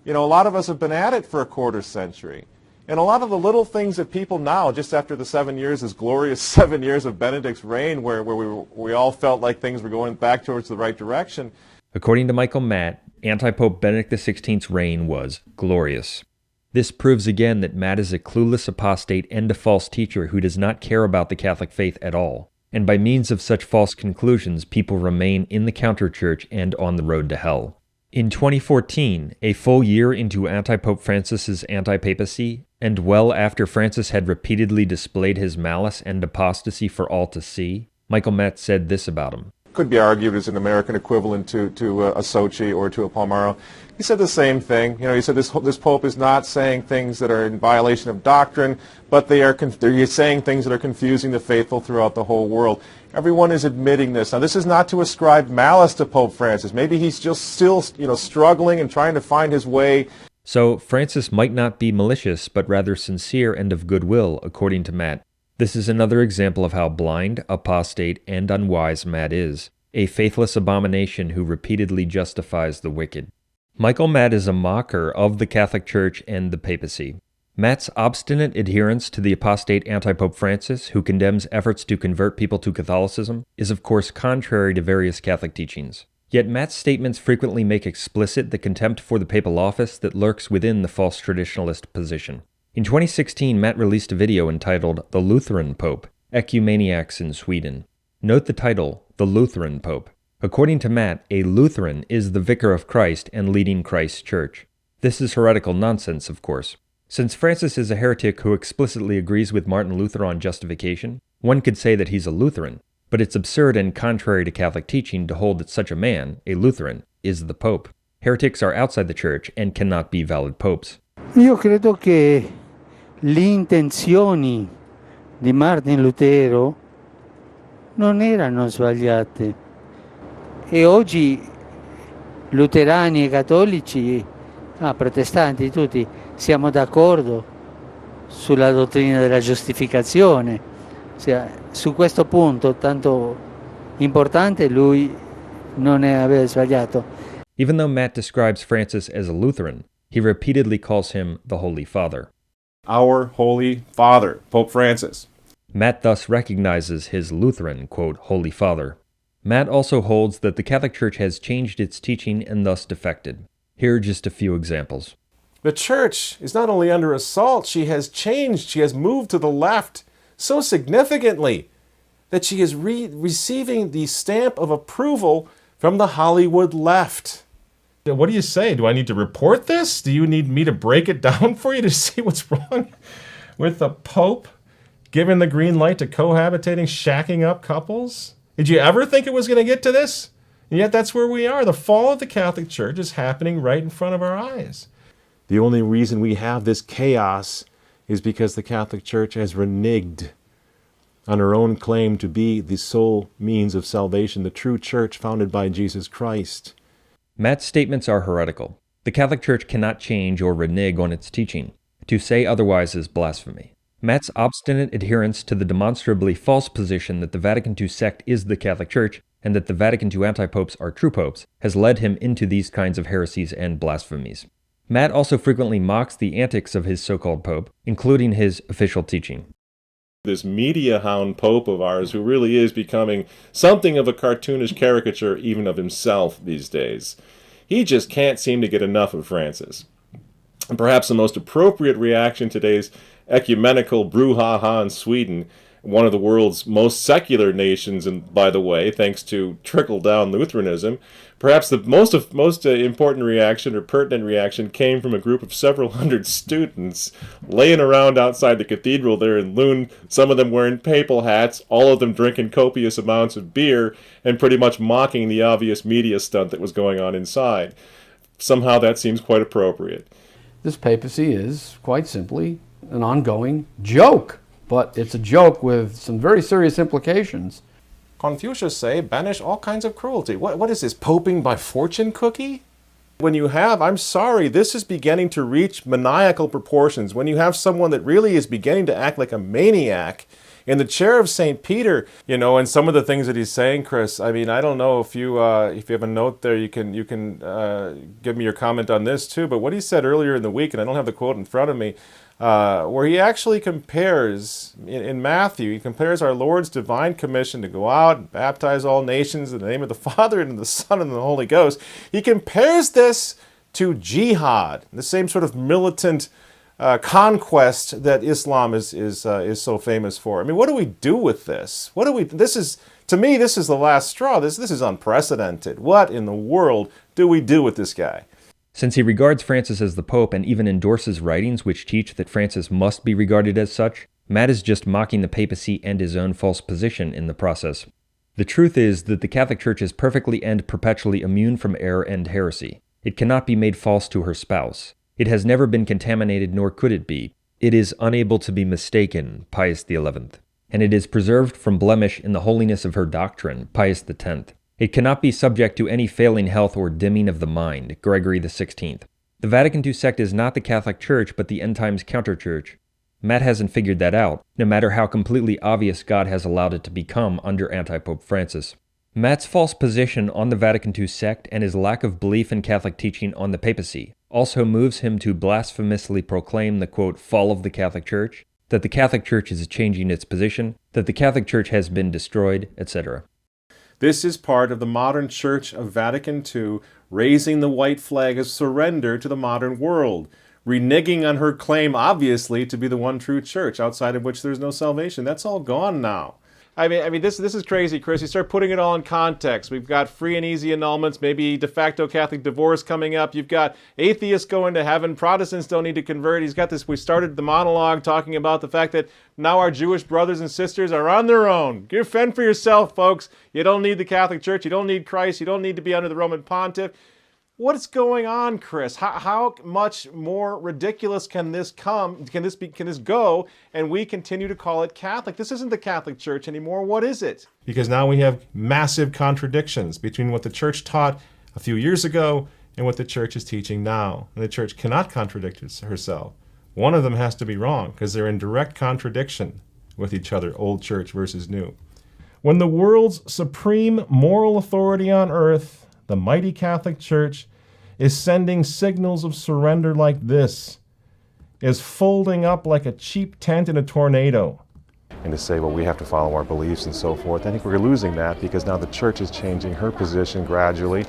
you know, a lot of us have been at it for a quarter century. And a lot of the little things that people now, just after the 7 years, this glorious 7 years of Benedict's reign, where we all felt like things were going back towards the right direction. According to Michael Matt, anti-Pope Benedict XVI's reign was glorious. This proves again that Matt is a clueless apostate and a false teacher who does not care about the Catholic faith at all. And by means of such false conclusions, people remain in the counter-church and on the road to hell. In 2014, a full year into Anti-Pope Francis's anti-papacy, and well after Francis had repeatedly displayed his malice and apostasy for all to see, Michael Matt said this about him. Could be argued as an American equivalent to a Sochi or to a Palmaro. He said the same thing. You know, he said this Pope is not saying things that are in violation of doctrine, but they're saying things that are confusing the faithful throughout the whole world. Everyone is admitting this. Now, this is not to ascribe malice to Pope Francis. Maybe he's just still, struggling and trying to find his way. So, Francis might not be malicious, but rather sincere and of goodwill, according to Matt. This is another example of how blind, apostate, and unwise Matt is, a faithless abomination who repeatedly justifies the wicked. Michael Matt is a mocker of the Catholic Church and the papacy. Matt's obstinate adherence to the apostate anti-Pope Francis, who condemns efforts to convert people to Catholicism, is of course contrary to various Catholic teachings. Yet Matt's statements frequently make explicit the contempt for the papal office that lurks within the false traditionalist position. In 2016, Matt released a video entitled The Lutheran Pope, Ecumeniacs in Sweden. Note the title, The Lutheran Pope. According to Matt, a Lutheran is the vicar of Christ and leading Christ's church. This is heretical nonsense, of course. Since Francis is a heretic who explicitly agrees with Martin Luther on justification, one could say that he's a Lutheran, but it's absurd and contrary to Catholic teaching to hold that such a man, a Lutheran, is the Pope. Heretics are outside the Church and cannot be valid popes. Io credo che le intenzioni di Martin Lutero non erano sbagliate e oggi luterani e cattolici, protestanti tutti, siamo d'accordo sulla dottrina della giustificazione. Su questo punto tanto importante lui non aveva sbagliato. Even though Matt describes Francis as a Lutheran, he repeatedly calls him the Holy Father. Our Holy Father, Pope Francis. Matt thus recognizes his Lutheran, quote, Holy Father. Matt also holds that the Catholic Church has changed its teaching and thus defected. Here are just a few examples. The Church is not only under assault, she has changed, she has moved to the left so significantly that she is receiving the stamp of approval from the Hollywood left. What do you say? Do I need to report this? Do you need me to break it down for you to see what's wrong with the Pope giving the green light to cohabitating, shacking up couples? Did you ever think it was going to get to this? And yet that's where we are. The fall of the Catholic Church is happening right in front of our eyes. The only reason we have this chaos is because the Catholic Church has reneged on her own claim to be the sole means of salvation, the true church founded by Jesus Christ. Matt's statements are heretical. The Catholic Church cannot change or renege on its teaching. To say otherwise is blasphemy. Matt's obstinate adherence to the demonstrably false position that the Vatican II sect is the Catholic Church and that the Vatican II anti-popes are true popes has led him into these kinds of heresies and blasphemies. Matt also frequently mocks the antics of his so-called pope, including his official teaching. This media hound pope of ours who really is becoming something of a cartoonish caricature even of himself these days. He just can't seem to get enough of Francis. And perhaps the most appropriate reaction to today's ecumenical brouhaha in Sweden, one of the world's most secular nations, and by the way, thanks to trickle-down Lutheranism, perhaps the most important reaction or pertinent reaction came from a group of several hundred students laying around outside the cathedral there in Lund, some of them wearing papal hats, all of them drinking copious amounts of beer, and pretty much mocking the obvious media stunt that was going on inside. Somehow that seems quite appropriate. This papacy is, quite simply, an ongoing joke. But it's a joke with some very serious implications. Confucius say, banish all kinds of cruelty. What is this, poping by fortune cookie? When you have, I'm sorry, this is beginning to reach maniacal proportions. When you have someone that really is beginning to act like a maniac in the chair of St. Peter, and some of the things that he's saying, Chris, I mean, I don't know if you have a note there, you can give me your comment on this too, but what he said earlier in the week, and I don't have the quote in front of me, where he actually compares, in Matthew, he compares our Lord's divine commission to go out and baptize all nations in the name of the Father and of the Son and the Holy Ghost. He compares this to jihad, the same sort of militant conquest that Islam is so famous for. I mean, what do we do with this? To me, this is the last straw. This is unprecedented. What in the world do we do with this guy? Since he regards Francis as the Pope and even endorses writings which teach that Francis must be regarded as such, Matt is just mocking the papacy and his own false position in the process. The truth is that the Catholic Church is perfectly and perpetually immune from error and heresy. It cannot be made false to her spouse. It has never been contaminated, nor could it be. It is unable to be mistaken, Pius XI. And it is preserved from blemish in the holiness of her doctrine, Pius X. It cannot be subject to any failing health or dimming of the mind, Gregory XVI. The Vatican II sect is not the Catholic Church, but the end-times counter-church. Matt hasn't figured that out, no matter how completely obvious God has allowed it to become under anti-Pope Francis. Matt's false position on the Vatican II sect and his lack of belief in Catholic teaching on the papacy also moves him to blasphemously proclaim the, quote, fall of the Catholic Church, that the Catholic Church is changing its position, that the Catholic Church has been destroyed, etc. This is part of the modern Church of Vatican II raising the white flag of surrender to the modern world, reneging on her claim, obviously, to be the one true church, outside of which there's no salvation. That's all gone now. I mean, this is crazy, Chris. You start putting it all in context. We've got free and easy annulments, maybe de facto Catholic divorce coming up. You've got atheists going to heaven. Protestants don't need to convert. He's got this. We started the monologue talking about the fact that now our Jewish brothers and sisters are on their own. You fend for yourself, folks. You don't need the Catholic Church. You don't need Christ. You don't need to be under the Roman Pontiff. What is going on, Chris? How much more ridiculous can this come? Can this go? And we continue to call it Catholic. This isn't the Catholic Church anymore. What is it? Because now we have massive contradictions between what the Church taught a few years ago and what the Church is teaching now. And the Church cannot contradict herself. One of them has to be wrong because they're in direct contradiction with each other, old Church versus new. When the world's supreme moral authority on earth, the mighty Catholic Church, is sending signals of surrender like this, is folding up like a cheap tent in a tornado. And to say, well, we have to follow our beliefs and so forth, I think we're losing that because now the Church is changing her position gradually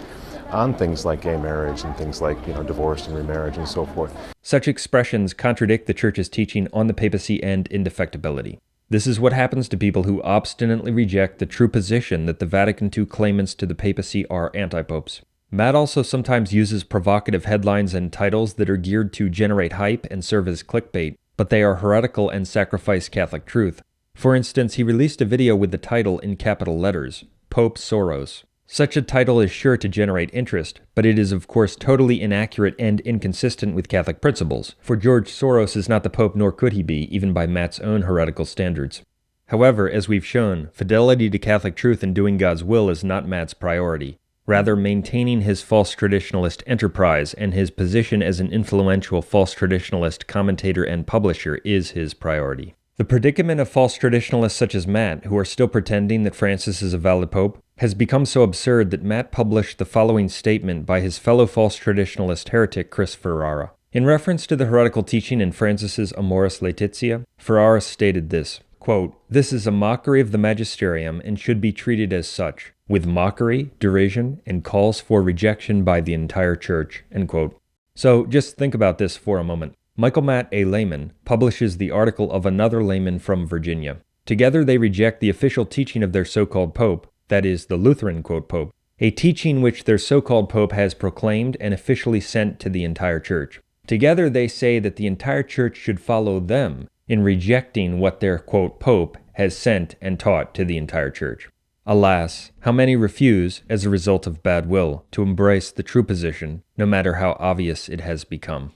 on things like gay marriage and things like, divorce and remarriage and so forth. Such expressions contradict the Church's teaching on the papacy and indefectibility. This is what happens to people who obstinately reject the true position that the Vatican II claimants to the papacy are antipopes. Matt also sometimes uses provocative headlines and titles that are geared to generate hype and serve as clickbait, but they are heretical and sacrifice Catholic truth. For instance, he released a video with the title in capital letters, Pope Soros. Such a title is sure to generate interest, but it is of course totally inaccurate and inconsistent with Catholic principles, for George Soros is not the Pope, nor could he be, even by Matt's own heretical standards. However, as we've shown, fidelity to Catholic truth and doing God's will is not Matt's priority. Rather, maintaining his false traditionalist enterprise and his position as an influential false traditionalist commentator and publisher is his priority. The predicament of false traditionalists such as Matt, who are still pretending that Francis is a valid pope, has become so absurd that Matt published the following statement by his fellow false traditionalist heretic Chris Ferrara. In reference to the heretical teaching in Francis's Amoris Laetitia, Ferrara stated this, quote, "This is a mockery of the magisterium and should be treated as such, with mockery, derision, and calls for rejection by the entire Church," end quote. So just think about this for a moment. Michael Matt, a layman, publishes the article of another layman from Virginia. Together they reject the official teaching of their so-called pope, that is, the Lutheran, quote, pope, a teaching which their so-called pope has proclaimed and officially sent to the entire Church. Together they say that the entire Church should follow them in rejecting what their, quote, pope has sent and taught to the entire Church. Alas, how many refuse, as a result of bad will, to embrace the true position, no matter how obvious it has become.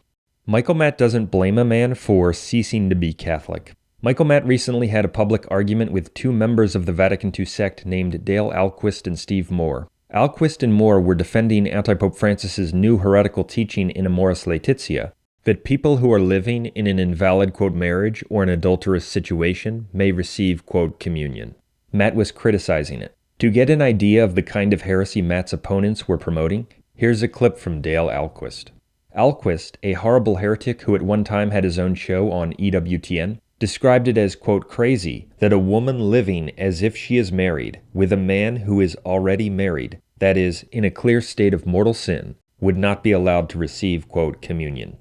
Michael Matt doesn't blame a man for ceasing to be Catholic. Michael Matt recently had a public argument with two members of the Vatican II sect named Dale Alquist and Steve Moore. Alquist and Moore were defending Antipope Francis's new heretical teaching in Amoris Laetitia, that people who are living in an invalid, quote, marriage or an adulterous situation may receive, quote, communion. Matt was criticizing it. To get an idea of the kind of heresy Matt's opponents were promoting, here's a clip from Dale Alquist. Alquist, a horrible heretic who at one time had his own show on EWTN, described it as, quote, crazy that a woman living as if she is married with a man who is already married, that is, in a clear state of mortal sin, would not be allowed to receive, quote, communion.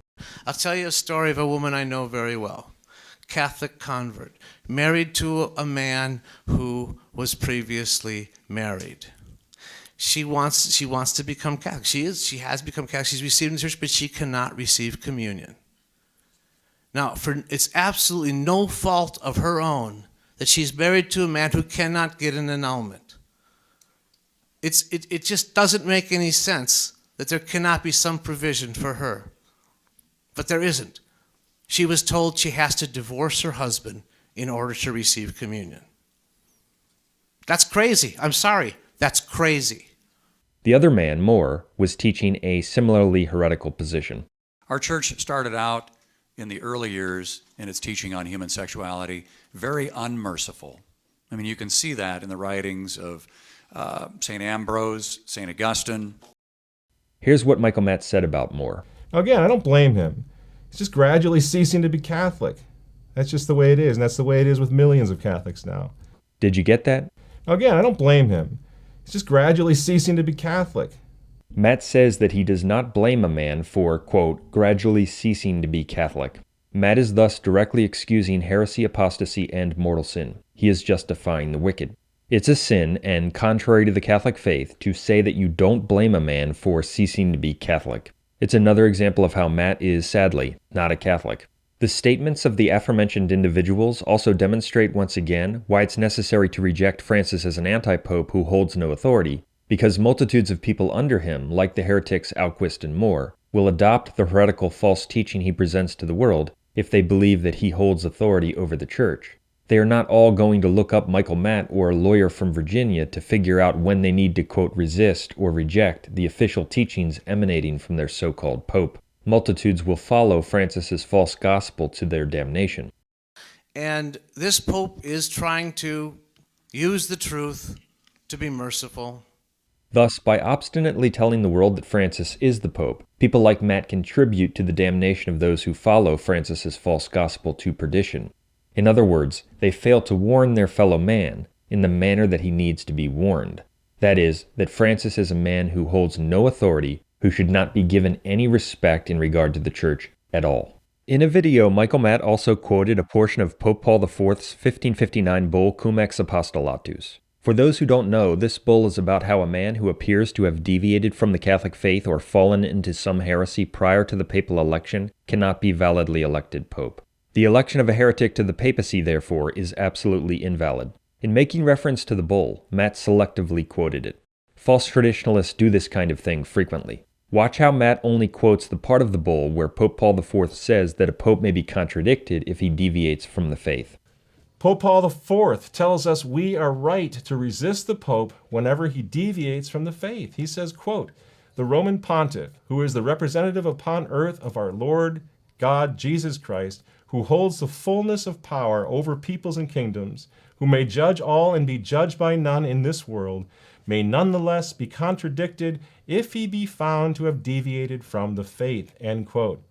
I'll tell you a story of a woman I know very well. Catholic convert, married to a man who was previously married. She wants to become Catholic. She has become Catholic. She's received in the Church, but she cannot receive communion. Now, it's absolutely no fault of her own that she's married to a man who cannot get an annulment. It just doesn't make any sense that there cannot be some provision for her. But there isn't. She was told she has to divorce her husband in order to receive communion. That's crazy. I'm sorry. That's crazy. The other man, Moore, was teaching a similarly heretical position. Our church started out in the early years in its teaching on human sexuality very unmerciful. I mean, you can see that in the writings of St. Ambrose, St. Augustine. Here's what Michael Matt said about Moore. Again, I don't blame him. He's just gradually ceasing to be Catholic. That's just the way it is, and that's the way it is with millions of Catholics now. Did you get that? Again, I don't blame him. He's just gradually ceasing to be Catholic. Matt says that he does not blame a man for, quote, gradually ceasing to be Catholic. Matt is thus directly excusing heresy, apostasy, and mortal sin. He is justifying the wicked. It's a sin, and contrary to the Catholic faith, to say that you don't blame a man for ceasing to be Catholic. It's another example of how Matt is, sadly, not a Catholic. The statements of the aforementioned individuals also demonstrate once again why it's necessary to reject Francis as an anti-pope who holds no authority, because multitudes of people under him, like the heretics Alquist and Moore, will adopt the heretical false teaching he presents to the world if they believe that he holds authority over the church. They are not all going to look up Michael Matt or a lawyer from Virginia to figure out when they need to, quote, resist or reject the official teachings emanating from their so-called pope. Multitudes will follow Francis's false gospel to their damnation. And this pope is trying to use the truth to be merciful. Thus, by obstinately telling the world that Francis is the pope, people like Matt contribute to the damnation of those who follow Francis's false gospel to perdition. In other words, they fail to warn their fellow man in the manner that he needs to be warned. That is, that Francis is a man who holds no authority, who should not be given any respect in regard to the church at all. In a video, Michael Matt also quoted a portion of Pope Paul IV's 1559 bull Cum Ex Apostolatus. For those who don't know, this bull is about how a man who appears to have deviated from the Catholic faith or fallen into some heresy prior to the papal election cannot be validly elected pope. The election of a heretic to the papacy, therefore, is absolutely invalid. In making reference to the bull, Matt selectively quoted it. False traditionalists do this kind of thing frequently. Watch how Matt only quotes the part of the bull where Pope Paul IV says that a pope may be contradicted if he deviates from the faith. Pope Paul IV tells us we are right to resist the Pope whenever he deviates from the faith. He says, quote, "The Roman pontiff, who is the representative upon earth of our Lord God Jesus Christ, who holds the fullness of power over peoples and kingdoms, who may judge all and be judged by none in this world, may nonetheless be contradicted if he be found to have deviated from the faith," end quote.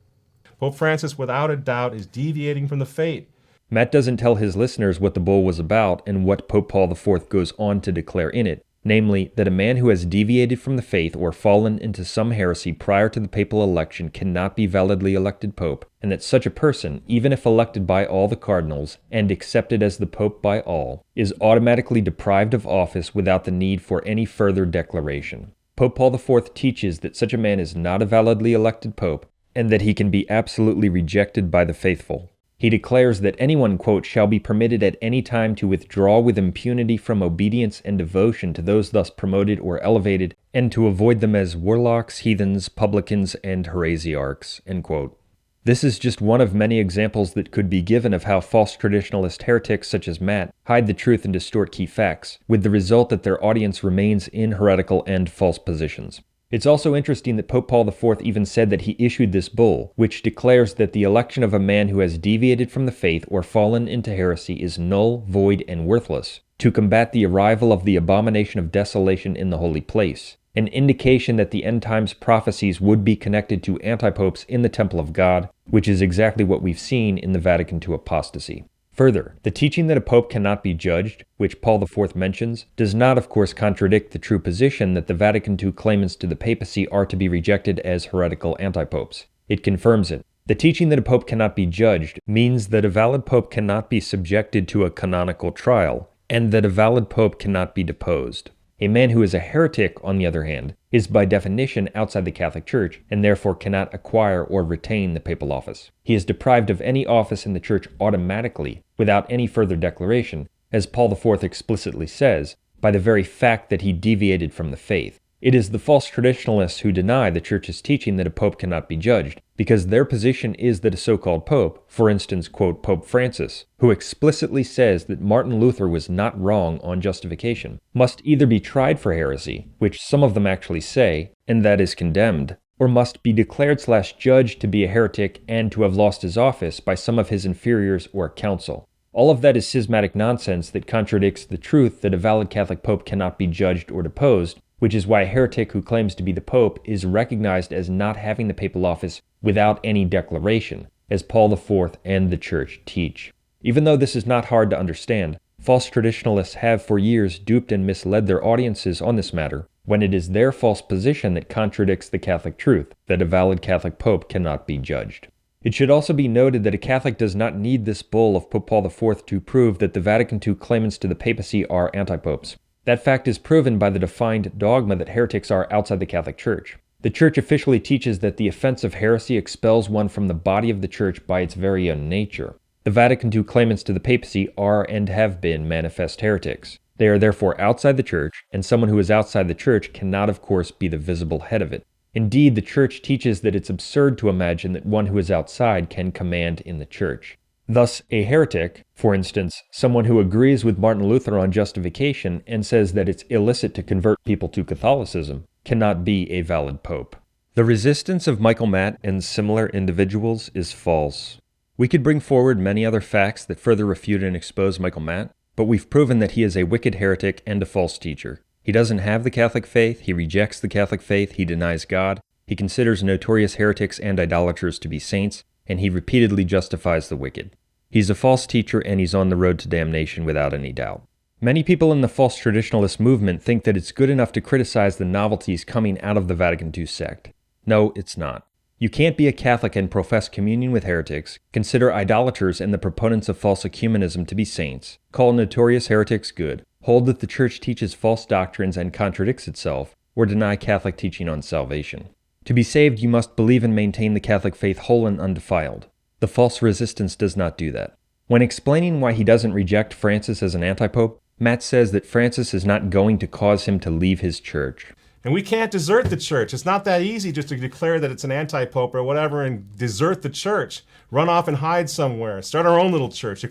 Pope Francis, without a doubt, is deviating from the faith. Matt doesn't tell his listeners what the bull was about and what Pope Paul IV goes on to declare in it, namely, that a man who has deviated from the faith or fallen into some heresy prior to the papal election cannot be validly elected pope, and that such a person, even if elected by all the cardinals and accepted as the pope by all, is automatically deprived of office without the need for any further declaration. Pope Paul IV teaches that such a man is not a validly elected pope, and that he can be absolutely rejected by the faithful. He declares that anyone, quote, shall be permitted at any time to withdraw with impunity from obedience and devotion to those thus promoted or elevated, and to avoid them as warlocks, heathens, publicans, and heresiarchs, end quote. This is just one of many examples that could be given of how false traditionalist heretics such as Matt hide the truth and distort key facts, with the result that their audience remains in heretical and false positions. It's also interesting that Pope Paul IV even said that he issued this bull, which declares that the election of a man who has deviated from the faith or fallen into heresy is null, void, and worthless, to combat the arrival of the abomination of desolation in the holy place, an indication that the end times prophecies would be connected to antipopes in the temple of God, which is exactly what we've seen in the Vatican II apostasy. Further, the teaching that a pope cannot be judged, which Paul IV mentions, does not of course contradict the true position that the Vatican II claimants to the papacy are to be rejected as heretical antipopes. It confirms it. The teaching that a pope cannot be judged means that a valid pope cannot be subjected to a canonical trial, and that a valid pope cannot be deposed. A man who is a heretic, on the other hand, is by definition outside the Catholic Church and therefore cannot acquire or retain the papal office. He is deprived of any office in the Church automatically, without any further declaration, as Paul IV explicitly says, by the very fact that he deviated from the faith. It is the false traditionalists who deny the Church's teaching that a pope cannot be judged, because their position is that a so-called pope, for instance, quote, Pope Francis, who explicitly says that Martin Luther was not wrong on justification, must either be tried for heresy, which some of them actually say, and that is condemned, or must be declared/judged to be a heretic and to have lost his office by some of his inferiors or council. All of that is schismatic nonsense that contradicts the truth that a valid Catholic pope cannot be judged or deposed, which is why a heretic who claims to be the pope is recognized as not having the papal office without any declaration, as Paul IV and the Church teach. Even though this is not hard to understand, false traditionalists have for years duped and misled their audiences on this matter, when it is their false position that contradicts the Catholic truth, that a valid Catholic pope cannot be judged. It should also be noted that a Catholic does not need this bull of Pope Paul IV to prove that the Vatican II claimants to the papacy are antipopes. That fact is proven by the defined dogma that heretics are outside the Catholic Church. The Church officially teaches that the offense of heresy expels one from the body of the Church by its very own nature. The Vatican II claimants to the papacy are and have been manifest heretics. They are therefore outside the Church, and someone who is outside the Church cannot, of course, be the visible head of it. Indeed, the Church teaches that it's absurd to imagine that one who is outside can command in the Church. Thus, a heretic, for instance, someone who agrees with Martin Luther on justification and says that it's illicit to convert people to Catholicism, cannot be a valid pope. The resistance of Michael Matt and similar individuals is false. We could bring forward many other facts that further refute and expose Michael Matt, but we've proven that he is a wicked heretic and a false teacher. He doesn't have the Catholic faith, he rejects the Catholic faith, he denies God, he considers notorious heretics and idolaters to be saints, and he repeatedly justifies the wicked. He's a false teacher and he's on the road to damnation without any doubt. Many people in the false traditionalist movement think that it's good enough to criticize the novelties coming out of the Vatican II sect. No, it's not. You can't be a Catholic and profess communion with heretics, consider idolaters and the proponents of false ecumenism to be saints, call notorious heretics good, hold that the Church teaches false doctrines and contradicts itself, or deny Catholic teaching on salvation. To be saved, you must believe and maintain the Catholic faith whole and undefiled. The false resistance does not do that. When explaining why he doesn't reject Francis as an antipope, Matt says that Francis is not going to cause him to leave his church. And we can't desert the church. It's not that easy just to declare that it's an anti-pope or whatever and desert the church. Run off and hide somewhere. Start our own little church.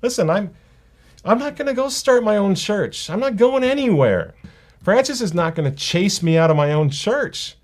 Listen, I'm not going to go start my own church. I'm not going anywhere. Francis is not going to chase me out of my own church.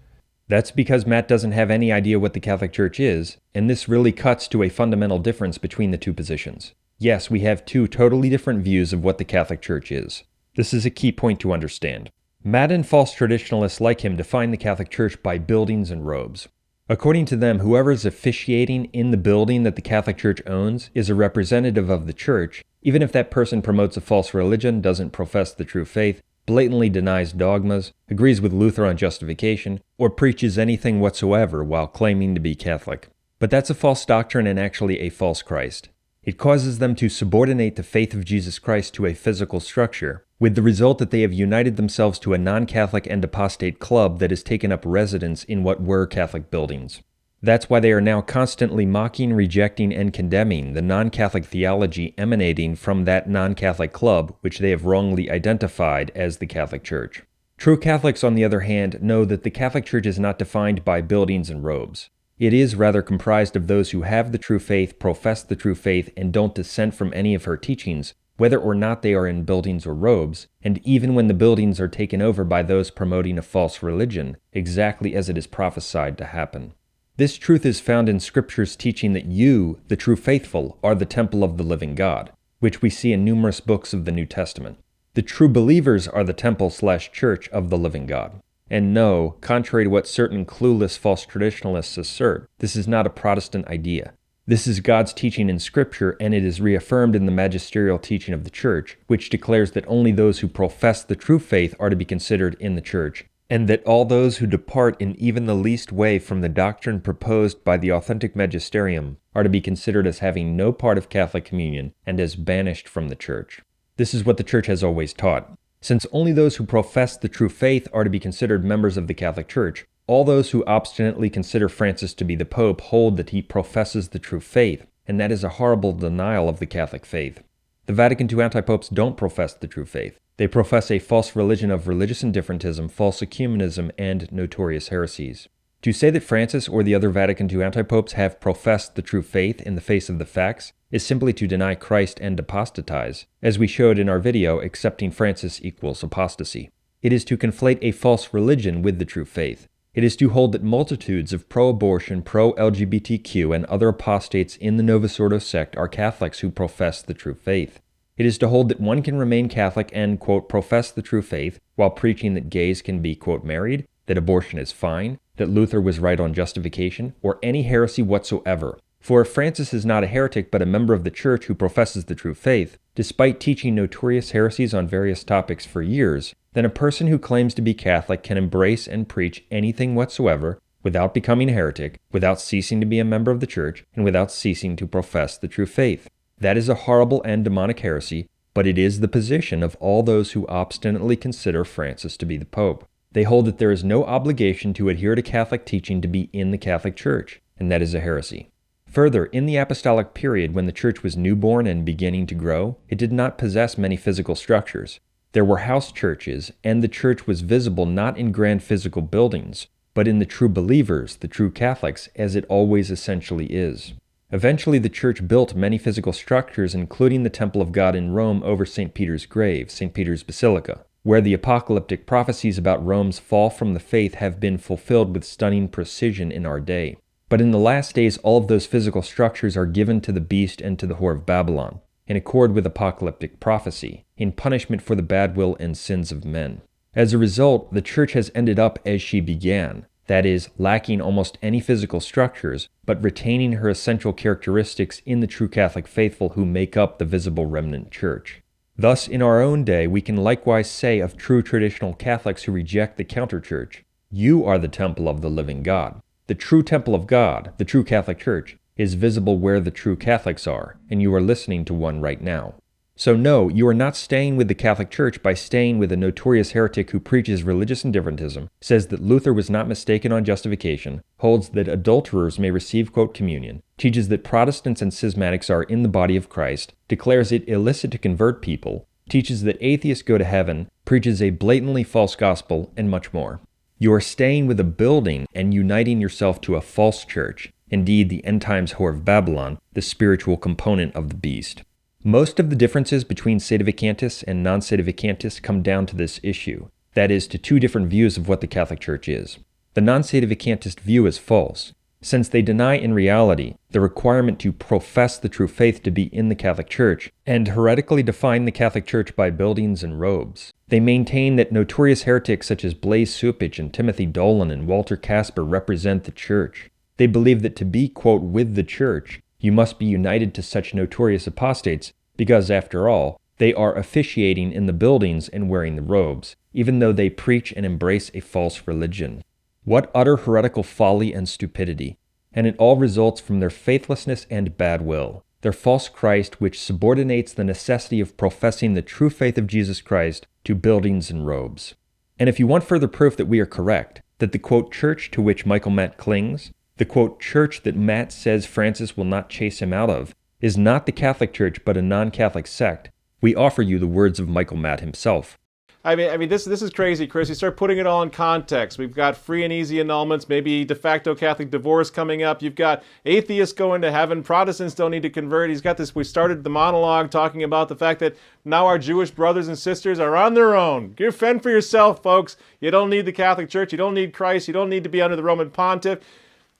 That's because Matt doesn't have any idea what the Catholic Church is, and this really cuts to a fundamental difference between the two positions. Yes, we have two totally different views of what the Catholic Church is. This is a key point to understand. Matt and false traditionalists like him define the Catholic Church by buildings and robes. According to them, whoever is officiating in the building that the Catholic Church owns is a representative of the Church, even if that person promotes a false religion, doesn't profess the true faith, blatantly denies dogmas, agrees with Luther on justification, or preaches anything whatsoever while claiming to be Catholic. But that's a false doctrine and actually a false Christ. It causes them to subordinate the faith of Jesus Christ to a physical structure, with the result that they have united themselves to a non-Catholic and apostate club that has taken up residence in what were Catholic buildings. That's why they are now constantly mocking, rejecting, and condemning the non-Catholic theology emanating from that non-Catholic club, which they have wrongly identified as the Catholic Church. True Catholics, on the other hand, know that the Catholic Church is not defined by buildings and robes. It is rather comprised of those who have the true faith, profess the true faith, and don't dissent from any of her teachings, whether or not they are in buildings or robes, and even when the buildings are taken over by those promoting a false religion, exactly as it is prophesied to happen. This truth is found in Scripture's teaching that you, the true faithful, are the temple of the living God, which we see in numerous books of the New Testament. The true believers are the temple/church of the living God. And no, contrary to what certain clueless false traditionalists assert, this is not a Protestant idea. This is God's teaching in Scripture, and it is reaffirmed in the magisterial teaching of the Church, which declares that only those who profess the true faith are to be considered in the Church, and that all those who depart in even the least way from the doctrine proposed by the authentic magisterium are to be considered as having no part of Catholic communion and as banished from the Church. This is what the Church has always taught. Since only those who profess the true faith are to be considered members of the Catholic Church, all those who obstinately consider Francis to be the Pope hold that he professes the true faith, and that is a horrible denial of the Catholic faith. The Vatican II antipopes don't profess the true faith. They profess a false religion of religious indifferentism, false ecumenism, and notorious heresies. To say that Francis or the other Vatican II antipopes have professed the true faith in the face of the facts is simply to deny Christ and apostatize, as we showed in our video, accepting Francis equals apostasy. It is to conflate a false religion with the true faith. It is to hold that multitudes of pro-abortion, pro-LGBTQ, and other apostates in the Novus Ordo sect are Catholics who profess the true faith. It is to hold that one can remain Catholic and, quote, profess the true faith while preaching that gays can be, quote, married, that abortion is fine, that Luther was right on justification or any heresy whatsoever. For if Francis is not a heretic but a member of the Church who professes the true faith, despite teaching notorious heresies on various topics for years, then a person who claims to be Catholic can embrace and preach anything whatsoever without becoming a heretic, without ceasing to be a member of the Church, and without ceasing to profess the true faith. That is a horrible and demonic heresy, but it is the position of all those who obstinately consider Francis to be the Pope. They hold that there is no obligation to adhere to Catholic teaching to be in the Catholic Church, and that is a heresy. Further, in the apostolic period when the Church was newborn and beginning to grow, it did not possess many physical structures. There were house churches, and the Church was visible not in grand physical buildings, but in the true believers, the true Catholics, as it always essentially is. Eventually, the Church built many physical structures, including the Temple of God in Rome over St. Peter's grave, St. Peter's Basilica, where the apocalyptic prophecies about Rome's fall from the faith have been fulfilled with stunning precision in our day. But in the last days, all of those physical structures are given to the beast and to the whore of Babylon, in accord with apocalyptic prophecy, in punishment for the bad will and sins of men. As a result, the Church has ended up as she began, that is, lacking almost any physical structures, but retaining her essential characteristics in the true Catholic faithful who make up the visible remnant Church. Thus, in our own day, we can likewise say of true traditional Catholics who reject the counter-church, "You are the temple of the living God." The true temple of God, the true Catholic Church, is visible where the true Catholics are, and you are listening to one right now. So no, you are not staying with the Catholic Church by staying with a notorious heretic who preaches religious indifferentism, says that Luther was not mistaken on justification, holds that adulterers may receive, quote, communion, teaches that Protestants and schismatics are in the body of Christ, declares it illicit to convert people, teaches that atheists go to heaven, preaches a blatantly false gospel, and much more. You are staying with a building and uniting yourself to a false church, indeed the end times whore of Babylon, the spiritual component of the beast. Most of the differences between sedevacantists and non-sedevacantists come down to this issue, that is, to two different views of what the Catholic Church is. The non-sedevacantist view is false, since they deny in reality the requirement to profess the true faith to be in the Catholic Church, and heretically define the Catholic Church by buildings and robes. They maintain that notorious heretics such as Blaise Supich and Timothy Dolan and Walter Casper represent the Church. They believe that to be, quote, with the Church, you must be united to such notorious apostates because, after all, they are officiating in the buildings and wearing the robes, even though they preach and embrace a false religion. What utter heretical folly and stupidity! And it all results from their faithlessness and bad will, their false Christ which subordinates the necessity of professing the true faith of Jesus Christ to buildings and robes. And if you want further proof that we are correct, that the, quote, church to which Michael Matt clings, the, quote, church that Matt says Francis will not chase him out of, is not the Catholic Church but a non-Catholic sect, we offer you the words of Michael Matt himself. I mean, this is crazy, Chris. You start putting it all in context. We've got free and easy annulments, maybe de facto Catholic divorce coming up. You've got atheists going to heaven. Protestants don't need to convert. He's got this. We started the monologue talking about the fact that now our Jewish brothers and sisters are on their own. You fend for yourself, folks. You don't need the Catholic Church. You don't need Christ. You don't need to be under the Roman Pontiff.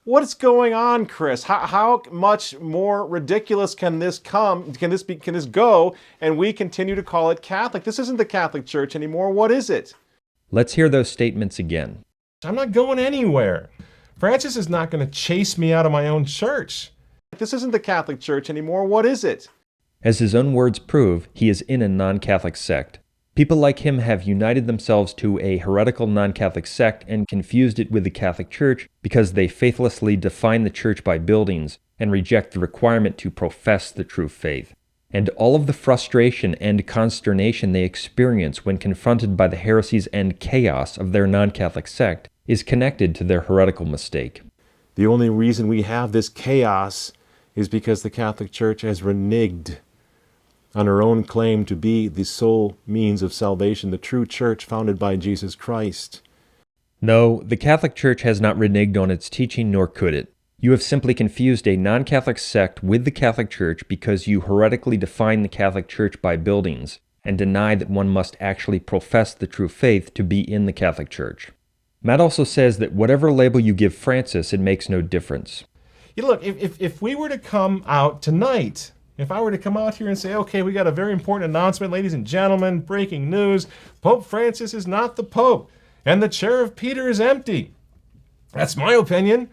What's going on, Chris? How much more ridiculous can this come? Can this go? And we continue to call it Catholic. This isn't the Catholic Church anymore. What is it? Let's hear those statements again. I'm not going anywhere. Francis is not going to chase me out of my own church. This isn't the Catholic Church anymore. What is it? As his own words prove, he is in a non-Catholic sect. People like him have united themselves to a heretical non-Catholic sect and confused it with the Catholic Church because they faithlessly define the Church by buildings and reject the requirement to profess the true faith. And all of the frustration and consternation they experience when confronted by the heresies and chaos of their non-Catholic sect is connected to their heretical mistake. The only reason we have this chaos is because the Catholic Church has reneged on her own claim to be the sole means of salvation, the true church founded by Jesus Christ. No, the Catholic Church has not reneged on its teaching, nor could it. You have simply confused a non-Catholic sect with the Catholic Church because you heretically define the Catholic Church by buildings and deny that one must actually profess the true faith to be in the Catholic Church. Matt also says that whatever label you give Francis, it makes no difference. You look, if we were to come out tonight, if I were to come out here and say, okay, we got a very important announcement, ladies and gentlemen, breaking news, Pope Francis is not the Pope, and the chair of Peter is empty. That's my opinion.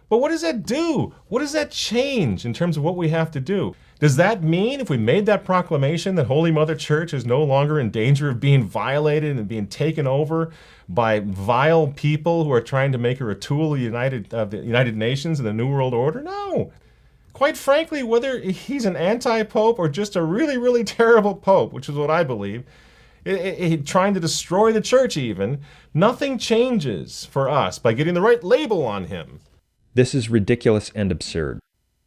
But what does that do? What does that change in terms of what we have to do? Does that mean if we made that proclamation that Holy Mother Church is no longer in danger of being violated and being taken over by vile people who are trying to make her a tool of the United Nations and the New World Order? No. Quite frankly, whether he's an anti-pope or just a really, really terrible pope, which is what I believe, trying to destroy the church even, nothing changes for us by getting the right label on him. This is ridiculous and absurd.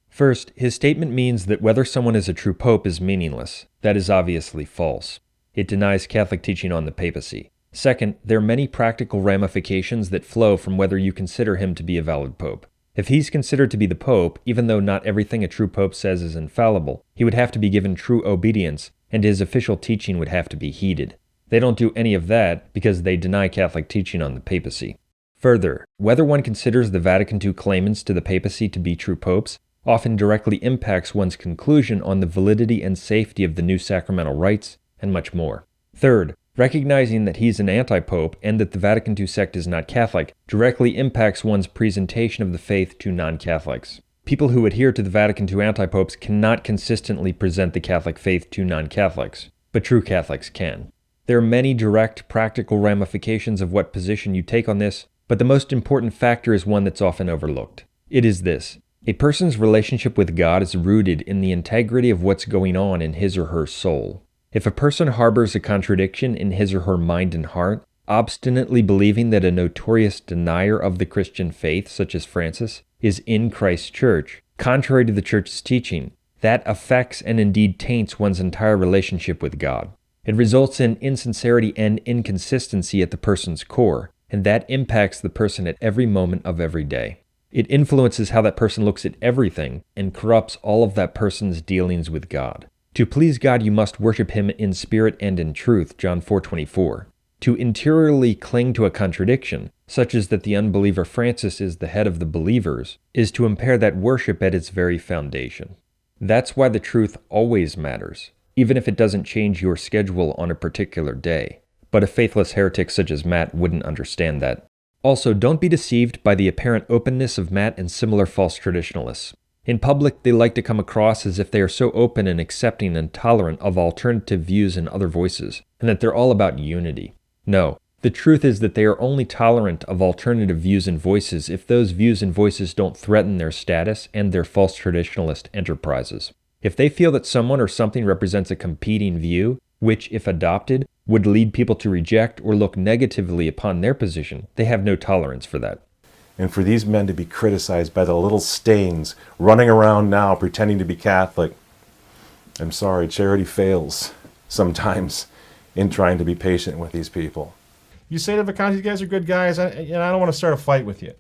First, his statement means that whether someone is a true pope is meaningless. That is obviously false. It denies Catholic teaching on the papacy. Second, there are many practical ramifications that flow from whether you consider him to be a valid pope. If he's considered to be the pope, even though not everything a true pope says is infallible, he would have to be given true obedience, and his official teaching would have to be heeded. They don't do any of that because they deny Catholic teaching on the papacy. Further, whether one considers the Vatican II claimants to the papacy to be true popes often directly impacts one's conclusion on the validity and safety of the new sacramental rites, and much more. Third, recognizing that he's an anti-pope and that the Vatican II sect is not Catholic directly impacts one's presentation of the faith to non-Catholics. People who adhere to the Vatican II anti-popes cannot consistently present the Catholic faith to non-Catholics, but true Catholics can. There are many direct, practical ramifications of what position you take on this, but the most important factor is one that's often overlooked. It is this: a person's relationship with God is rooted in the integrity of what's going on in his or her soul. If a person harbors a contradiction in his or her mind and heart, obstinately believing that a notorious denier of the Christian faith, such as Francis, is in Christ's church, contrary to the church's teaching, that affects and indeed taints one's entire relationship with God. It results in insincerity and inconsistency at the person's core, and that impacts the person at every moment of every day. It influences how that person looks at everything and corrupts all of that person's dealings with God. To please God, you must worship him in spirit and in truth, John 4:24. To interiorly cling to a contradiction, such as that the unbeliever Francis is the head of the believers, is to impair that worship at its very foundation. That's why the truth always matters, even if it doesn't change your schedule on a particular day. But a faithless heretic such as Matt wouldn't understand that. Also, don't be deceived by the apparent openness of Matt and similar false traditionalists. In public, they like to come across as if they are so open and accepting and tolerant of alternative views and other voices, and that they're all about unity. No, the truth is that they are only tolerant of alternative views and voices if those views and voices don't threaten their status and their false traditionalist enterprises. If they feel that someone or something represents a competing view, which, if adopted, would lead people to reject or look negatively upon their position, they have no tolerance for that. And for these men to be criticized by the little stains running around now pretending to be Catholic, I'm sorry, charity fails sometimes in trying to be patient with these people. You say to Vacante, you guys are good guys, I don't want to start a fight with you.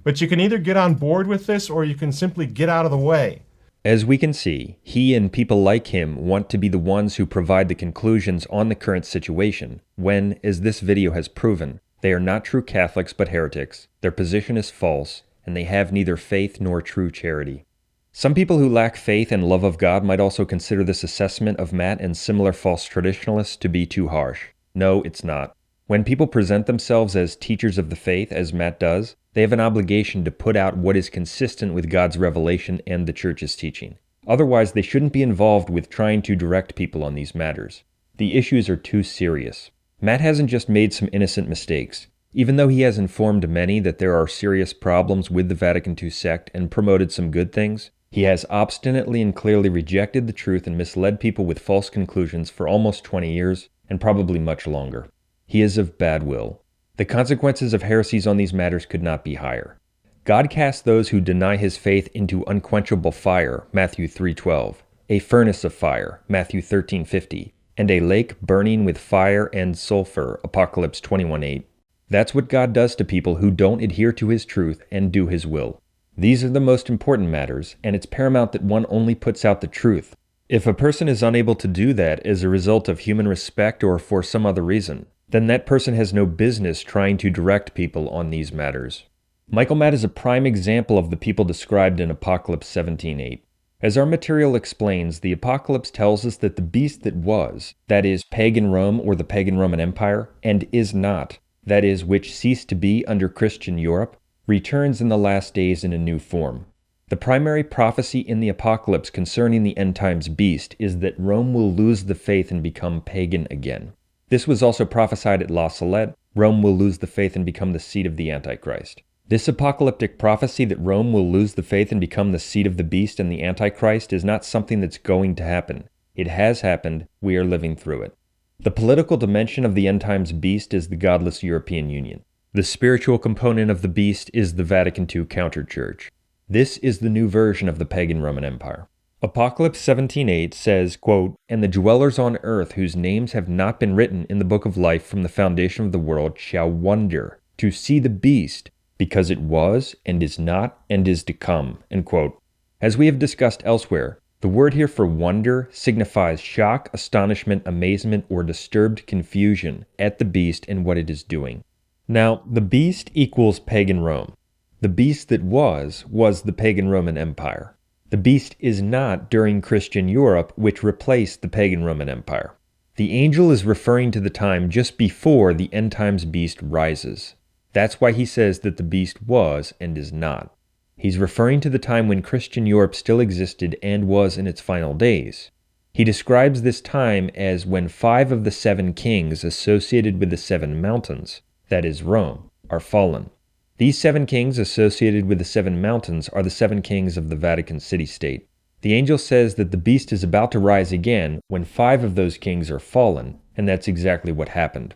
But you can either get on board with this or you can simply get out of the way. As we can see, he and people like him want to be the ones who provide the conclusions on the current situation, when, as this video has proven, they are not true Catholics but heretics, their position is false, and they have neither faith nor true charity. Some people who lack faith and love of God might also consider this assessment of Matt and similar false traditionalists to be too harsh. No, it's not. When people present themselves as teachers of the faith, as Matt does, they have an obligation to put out what is consistent with God's revelation and the Church's teaching. Otherwise, they shouldn't be involved with trying to direct people on these matters. The issues are too serious. Matt hasn't just made some innocent mistakes. Even though he has informed many that there are serious problems with the Vatican II sect and promoted some good things, he has obstinately and clearly rejected the truth and misled people with false conclusions for almost 20 years, and probably much longer. He is of bad will. The consequences of heresies on these matters could not be higher. God casts those who deny his faith into unquenchable fire, Matthew 3:12, a furnace of fire, Matthew 13:50, and a lake burning with fire and sulfur, Apocalypse 21:8. That's what God does to people who don't adhere to his truth and do his will. These are the most important matters, and it's paramount that one only puts out the truth. If a person is unable to do that as a result of human respect or for some other reason, then that person has no business trying to direct people on these matters. Michael Matt is a prime example of the people described in Apocalypse 17:8. As our material explains, the Apocalypse tells us that the beast that was, that is, pagan Rome or the pagan Roman Empire, and is not, that is, which ceased to be under Christian Europe, returns in the last days in a new form. The primary prophecy in the Apocalypse concerning the end times beast is that Rome will lose the faith and become pagan again. This was also prophesied at La Salette. Rome will lose the faith and become the seat of the Antichrist. This apocalyptic prophecy that Rome will lose the faith and become the seat of the beast and the Antichrist is not something that's going to happen. It has happened. We are living through it. The political dimension of the end times beast is the godless European Union. The spiritual component of the beast is the Vatican II counterchurch. This is the new version of the pagan Roman Empire. Apocalypse 17:8 says, quote, "And the dwellers on earth whose names have not been written in the book of life from the foundation of the world shall wonder to see the beast, because it was, and is not, and is to come." End quote. As we have discussed elsewhere, the word here for wonder signifies shock, astonishment, amazement, or disturbed confusion at the beast and what it is doing. Now, the beast equals pagan Rome. The beast that was the pagan Roman Empire. The beast is not during Christian Europe, which replaced the pagan Roman Empire. The angel is referring to the time just before the end times beast rises. That's why he says that the beast was and is not. He's referring to the time when Christian Europe still existed and was in its final days. He describes this time as when 5 of the 7 kings associated with the 7 mountains, that is Rome, are fallen. These 7 kings associated with the 7 mountains are the 7 kings of the Vatican city-state. The angel says that the beast is about to rise again when 5 of those kings are fallen, and that's exactly what happened.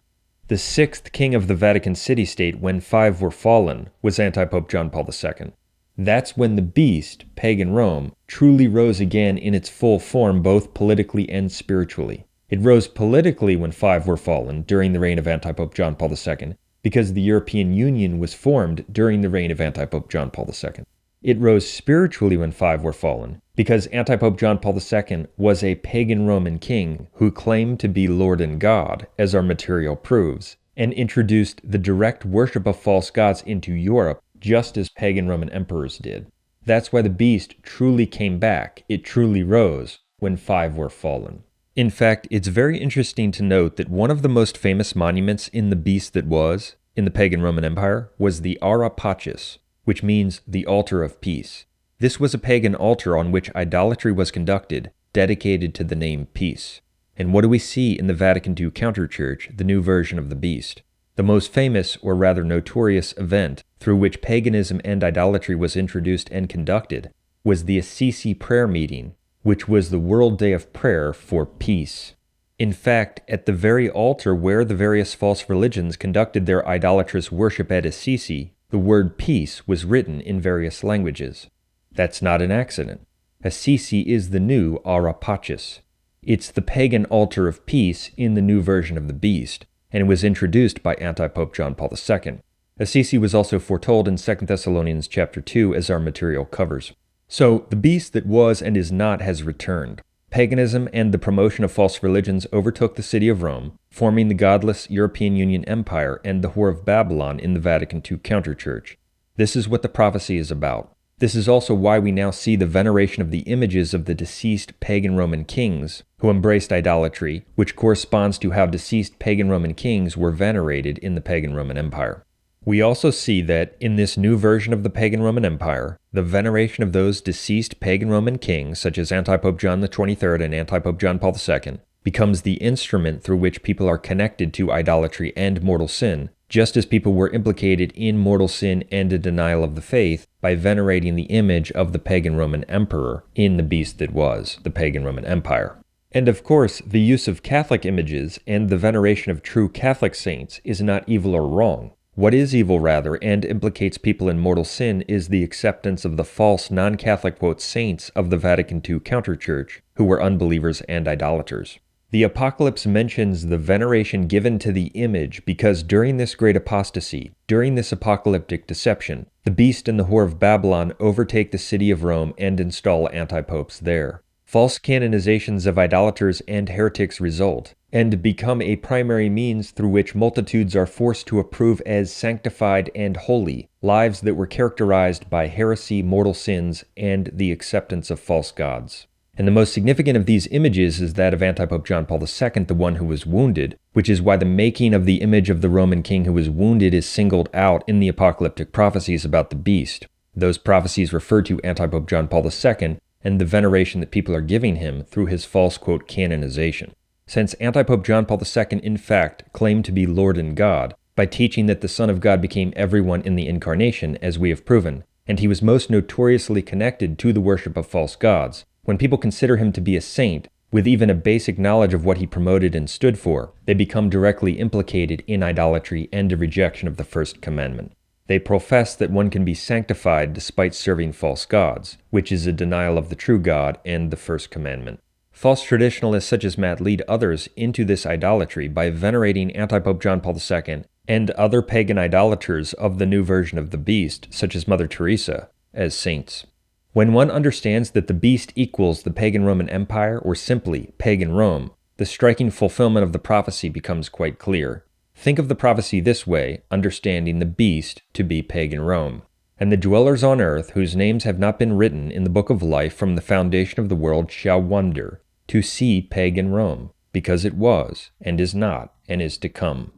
The 6th king of the Vatican city-state, when 5 were fallen, was Antipope John Paul II. That's when the beast, pagan Rome, truly rose again in its full form both politically and spiritually. It rose politically when 5 were fallen during the reign of Antipope John Paul II, because the European Union was formed during the reign of Antipope John Paul II. It rose spiritually when 5 were fallen, because Antipope John Paul II was a pagan Roman king who claimed to be Lord and God, as our material proves, and introduced the direct worship of false gods into Europe, just as pagan Roman emperors did. That's why the beast truly came back, it truly rose, when 5 were fallen. In fact, it's very interesting to note that one of the most famous monuments in the beast that was, in the pagan Roman Empire, was the Ara Pacis, which means the altar of peace. This was a pagan altar on which idolatry was conducted, dedicated to the name peace. And what do we see in the Vatican II counterchurch, the new version of the beast? The most famous, or rather notorious, event through which paganism and idolatry was introduced and conducted was the Assisi prayer meeting, which was the World Day of Prayer for peace. In fact, at the very altar where the various false religions conducted their idolatrous worship at Assisi, the word peace was written in various languages. That's not an accident. Assisi is the new Ara Pacis. It's the pagan altar of peace in the new version of the beast, and it was introduced by Antipope John Paul II. Assisi was also foretold in 2 Thessalonians chapter 2, as our material covers. So, the beast that was and is not has returned. Paganism and the promotion of false religions overtook the city of Rome, forming the godless European Union Empire and the whore of Babylon in the Vatican II counterchurch. This is what the prophecy is about. This is also why we now see the veneration of the images of the deceased pagan Roman kings who embraced idolatry, which corresponds to how deceased pagan Roman kings were venerated in the pagan Roman Empire. We also see that, in this new version of the pagan Roman Empire, the veneration of those deceased pagan Roman kings, such as Antipope John XXIII and Antipope John Paul II, becomes the instrument through which people are connected to idolatry and mortal sin, just as people were implicated in mortal sin and a denial of the faith by venerating the image of the pagan Roman emperor in the beast that was, the pagan Roman Empire. And of course, the use of Catholic images and the veneration of true Catholic saints is not evil or wrong. What is evil, rather, and implicates people in mortal sin is the acceptance of the false non-Catholic saints of the Vatican II counterchurch, who were unbelievers and idolaters. The Apocalypse mentions the veneration given to the image because during this great apostasy, during this apocalyptic deception, the beast and the whore of Babylon overtake the city of Rome and install antipopes there. False canonizations of idolaters and heretics result, and become a primary means through which multitudes are forced to approve as sanctified and holy lives that were characterized by heresy, mortal sins, and the acceptance of false gods. And the most significant of these images is that of Antipope John Paul II, the one who was wounded, which is why the making of the image of the Roman king who was wounded is singled out in the apocalyptic prophecies about the beast. Those prophecies refer to Antipope John Paul II and the veneration that people are giving him through his false, quote, canonization. Since Antipope John Paul II in fact claimed to be Lord and God by teaching that the Son of God became everyone in the Incarnation, as we have proven, and he was most notoriously connected to the worship of false gods, when people consider him to be a saint, with even a basic knowledge of what he promoted and stood for, they become directly implicated in idolatry and a rejection of the first commandment. They profess that one can be sanctified despite serving false gods, which is a denial of the true God and the first commandment. False traditionalists such as Matt lead others into this idolatry by venerating Antipope John Paul II and other pagan idolaters of the new version of the beast, such as Mother Teresa, as saints. When one understands that the beast equals the pagan Roman Empire or simply pagan Rome, the striking fulfillment of the prophecy becomes quite clear. Think of the prophecy this way, understanding the beast to be pagan Rome. And the dwellers on earth, whose names have not been written in the book of life from the foundation of the world, shall wonder to see pagan Rome, because it was, and is not, and is to come.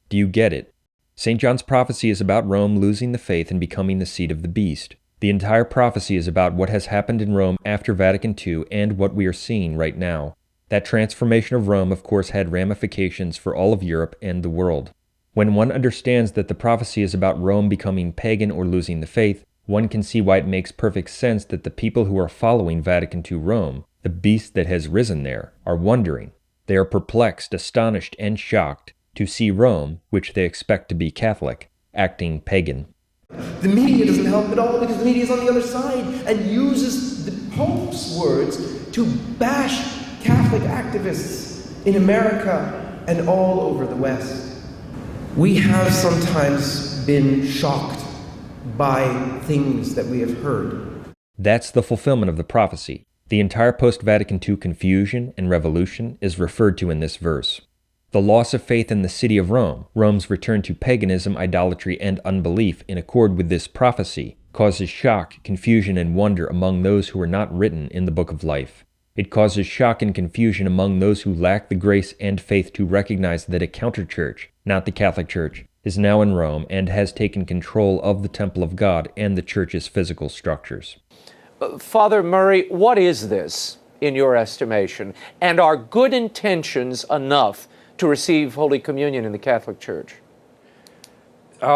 Do you get it? St. John's prophecy is about Rome losing the faith and becoming the seat of the beast. The entire prophecy is about what has happened in Rome after Vatican II and what we are seeing right now. That transformation of Rome, of course, had ramifications for all of Europe and the world. When one understands that the prophecy is about Rome becoming pagan or losing the faith, one can see why it makes perfect sense that the people who are following Vatican II Rome, the beast that has risen there, are wondering. They are perplexed, astonished, and shocked to see Rome, which they expect to be Catholic, acting pagan. The media doesn't help at all because the media is on the other side and uses the Pope's words to bash Catholic activists in America and all over the West. We have sometimes been shocked by things that we have heard. That's the fulfillment of the prophecy. The entire post-Vatican II confusion and revolution is referred to in this verse. The loss of faith in the city of Rome, Rome's return to paganism, idolatry, and unbelief in accord with this prophecy, causes shock, confusion, and wonder among those who are not written in the book of life. It causes shock and confusion among those who lack the grace and faith to recognize that a counter-church, not the Catholic Church, is now in Rome and has taken control of the temple of God and the Church's physical structures. Father Murray, what is this, in your estimation? And are good intentions enough to receive Holy Communion in the Catholic Church?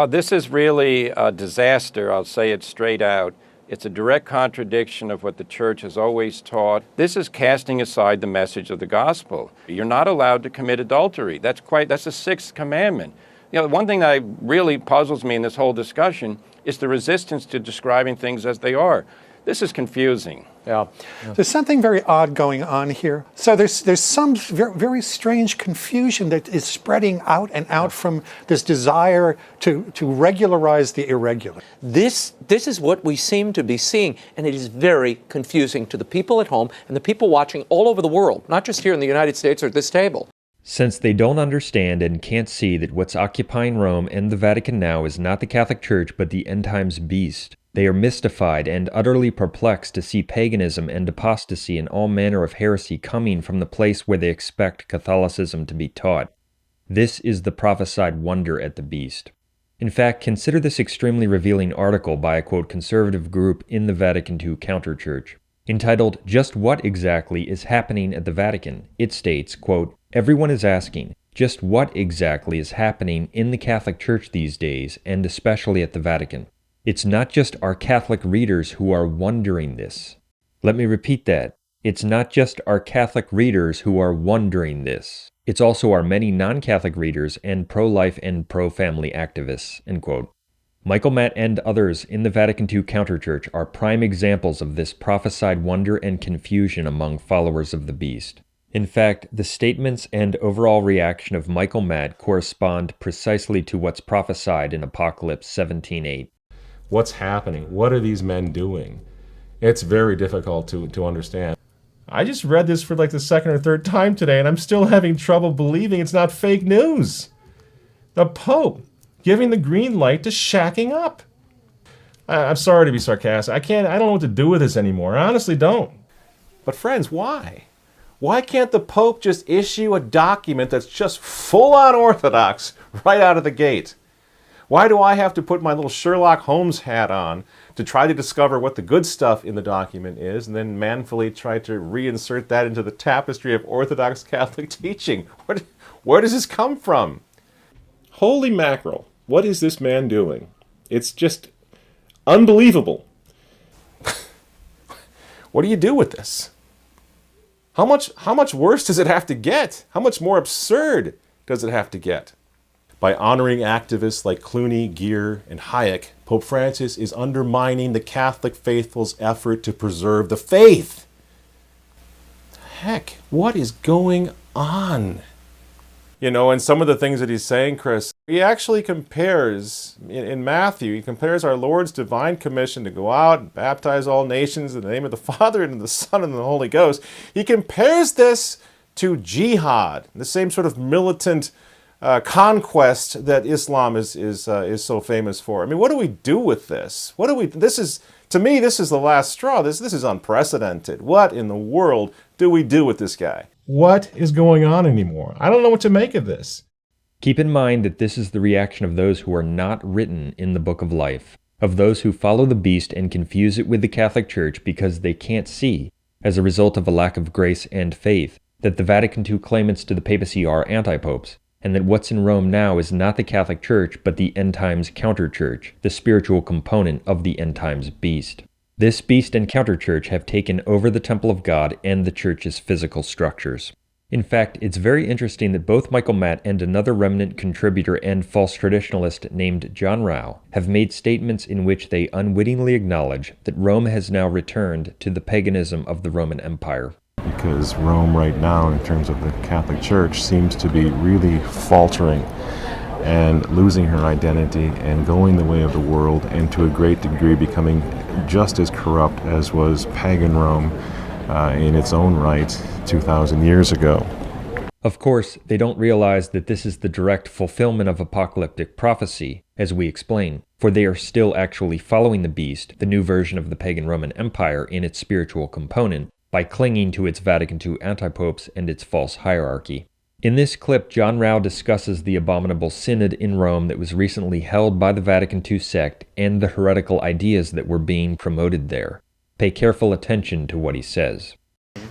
This is really a disaster, I'll say it straight out. It's a direct contradiction of what the Church has always taught. This is casting aside the message of the gospel. You're not allowed to commit adultery. That's the sixth commandment. You know, one thing that really puzzles me in this whole discussion is the resistance to describing things as they are. This is confusing. Yeah. There's something very odd going on here. So there's some very strange confusion that is spreading out and out from this desire to regularize the irregular. This is what we seem to be seeing, and it is very confusing to the people at home and the people watching all over the world, not just here in the United States or at this table. Since they don't understand and can't see that what's occupying Rome and the Vatican now is not the Catholic Church but the end times beast, they are mystified and utterly perplexed to see paganism and apostasy and all manner of heresy coming from the place where they expect Catholicism to be taught. This is the prophesied wonder at the beast. In fact, consider this extremely revealing article by a, quote, conservative group in the Vatican II Counterchurch. Entitled, "Just What Exactly is Happening at the Vatican?" It states, quote, "Everyone is asking, just what exactly is happening in the Catholic Church these days, and especially at the Vatican? It's not just our Catholic readers who are wondering this." Let me repeat that. It's not just our Catholic readers who are wondering this. It's also our many non-Catholic readers and pro-life and pro-family activists, end quote. Michael Matt and others in the Vatican II Counterchurch are prime examples of this prophesied wonder and confusion among followers of the beast. In fact, the statements and overall reaction of Michael Matt correspond precisely to what's prophesied in Apocalypse 17:8. What's happening? What are these men doing? It's very difficult to understand. I just read this for like the second or third time today, and I'm still having trouble believing it's not fake news. The Pope giving the green light to shacking up. I'm sorry to be sarcastic. I don't know what to do with this anymore. I honestly don't. But friends, why? Why can't the Pope just issue a document that's just full-on orthodox right out of the gate? Why do I have to put my little Sherlock Holmes hat on to try to discover what the good stuff in the document is and then manfully try to reinsert that into the tapestry of Orthodox Catholic teaching? Where does this come from? Holy mackerel, what is this man doing? It's just unbelievable. What do you do with this? How much worse does it have to get? How much more absurd does it have to get? By honoring activists like Clooney, Geer, and Hayek, Pope Francis is undermining the Catholic faithful's effort to preserve the faith. Heck, what is going on? You know, and some of the things that he's saying, Chris, he actually compares, in Matthew, he compares our Lord's divine commission to go out and baptize all nations in the name of the Father and the Son and the Holy Ghost. He compares this to jihad, the same sort of militant conquest that Islam is so famous for. I mean, what do we do with this? To me, this is the last straw. This is unprecedented. What in the world do we do with this guy? What is going on anymore? I don't know what to make of this. Keep in mind that this is the reaction of those who are not written in the Book of Life, of those who follow the beast and confuse it with the Catholic Church because they can't see, as a result of a lack of grace and faith, that the Vatican II claimants to the papacy are anti-popes, and that what's in Rome now is not the Catholic Church but the end times counter-church, the spiritual component of the end times beast. This beast and counter-church have taken over the temple of God and the church's physical structures. In fact, it's very interesting that both Michael Matt and another remnant contributor and false traditionalist named John Rao have made statements in which they unwittingly acknowledge that Rome has now returned to the paganism of the Roman Empire. Because Rome right now, in terms of the Catholic Church, seems to be really faltering and losing her identity and going the way of the world, and to a great degree becoming just as corrupt as was pagan Rome in its own right 2,000 years ago. Of course, they don't realize that this is the direct fulfillment of apocalyptic prophecy, as we explain, for they are still actually following the beast, the new version of the pagan Roman Empire, in its spiritual component, by clinging to its Vatican II antipopes and its false hierarchy. In this clip, John Rao discusses the abominable synod in Rome that was recently held by the Vatican II sect and the heretical ideas that were being promoted there. Pay careful attention to what he says.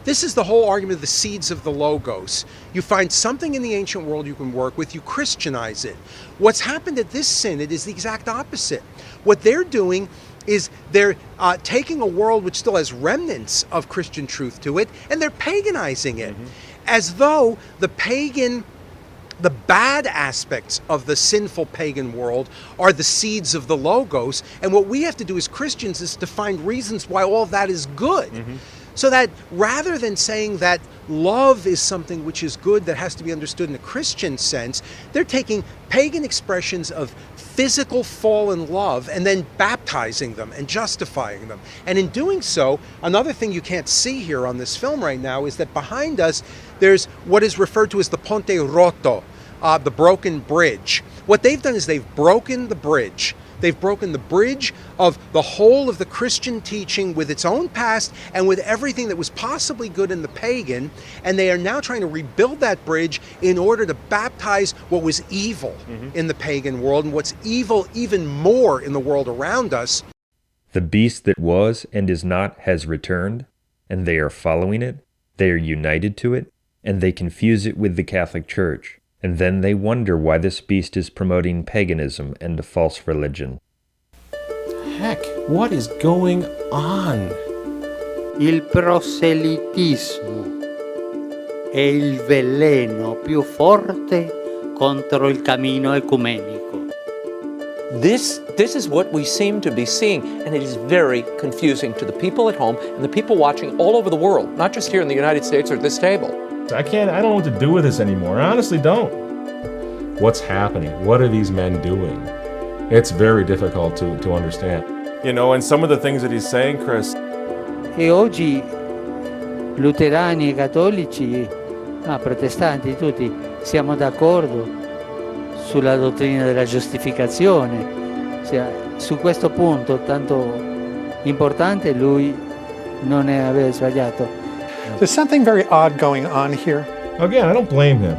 This is the whole argument of the seeds of the Logos. You find something in the ancient world you can work with, you Christianize it. What's happened at this synod is the exact opposite. What they're doing is they're taking a world which still has remnants of Christian truth to it, and they're paganizing it. As though the bad aspects of the sinful pagan world are the seeds of the Logos, and what we have to do as Christians is to find reasons why all of that is good. So that rather than saying that love is something which is good that has to be understood in a Christian sense, they're taking pagan expressions of physical fallen love and then baptizing them and justifying them. And in doing so, another thing you can't see here on this film right now is that behind us there's what is referred to as the Ponte Rotto, the broken bridge. What they've done is they've broken the bridge. They've broken the bridge of the whole of the Christian teaching with its own past and with everything that was possibly good in the pagan, and they are now trying to rebuild that bridge in order to baptize what was evil in the pagan world and what's evil even more in the world around us. The beast that was and is not has returned, and they are following it, they are united to it, and they confuse it with the Catholic Church. And then they wonder why this beast is promoting paganism and a false religion. Heck, what is going on? Il proselitismo è il veleno più forte contro il cammino ecumenico. This is what we seem to be seeing, and it is very confusing to the people at home and the people watching all over the world, not just here in the United States or at this table. I don't know what to do with this anymore. I honestly don't. What's happening? What are these men doing? It's very difficult to understand. You know, and some of the things that he's saying, Chris. E oggi luterani e cattolici, protestanti, tutti siamo d'accordo sulla dottrina della giustificazione. Su questo punto tanto importante lui non aveva sbagliato. There's something very odd going on here. Again, I don't blame him.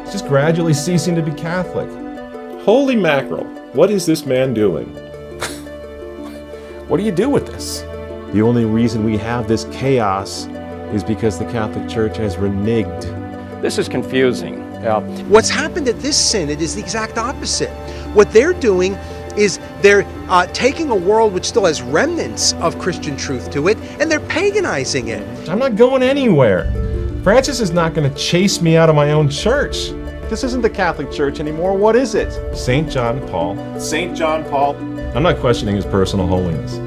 He's just gradually ceasing to be Catholic. Holy mackerel, what is this man doing? What do you do with this? The only reason we have this chaos is because the Catholic Church has reneged. This is confusing. What's happened at this synod is the exact opposite. What they're doing is they're taking a world which still has remnants of Christian truth to it, and they're paganizing it. I'm not going anywhere. Francis is not going to chase me out of my own church. This isn't the Catholic Church anymore. What is it? St. John Paul. St. John Paul. I'm not questioning his personal holiness.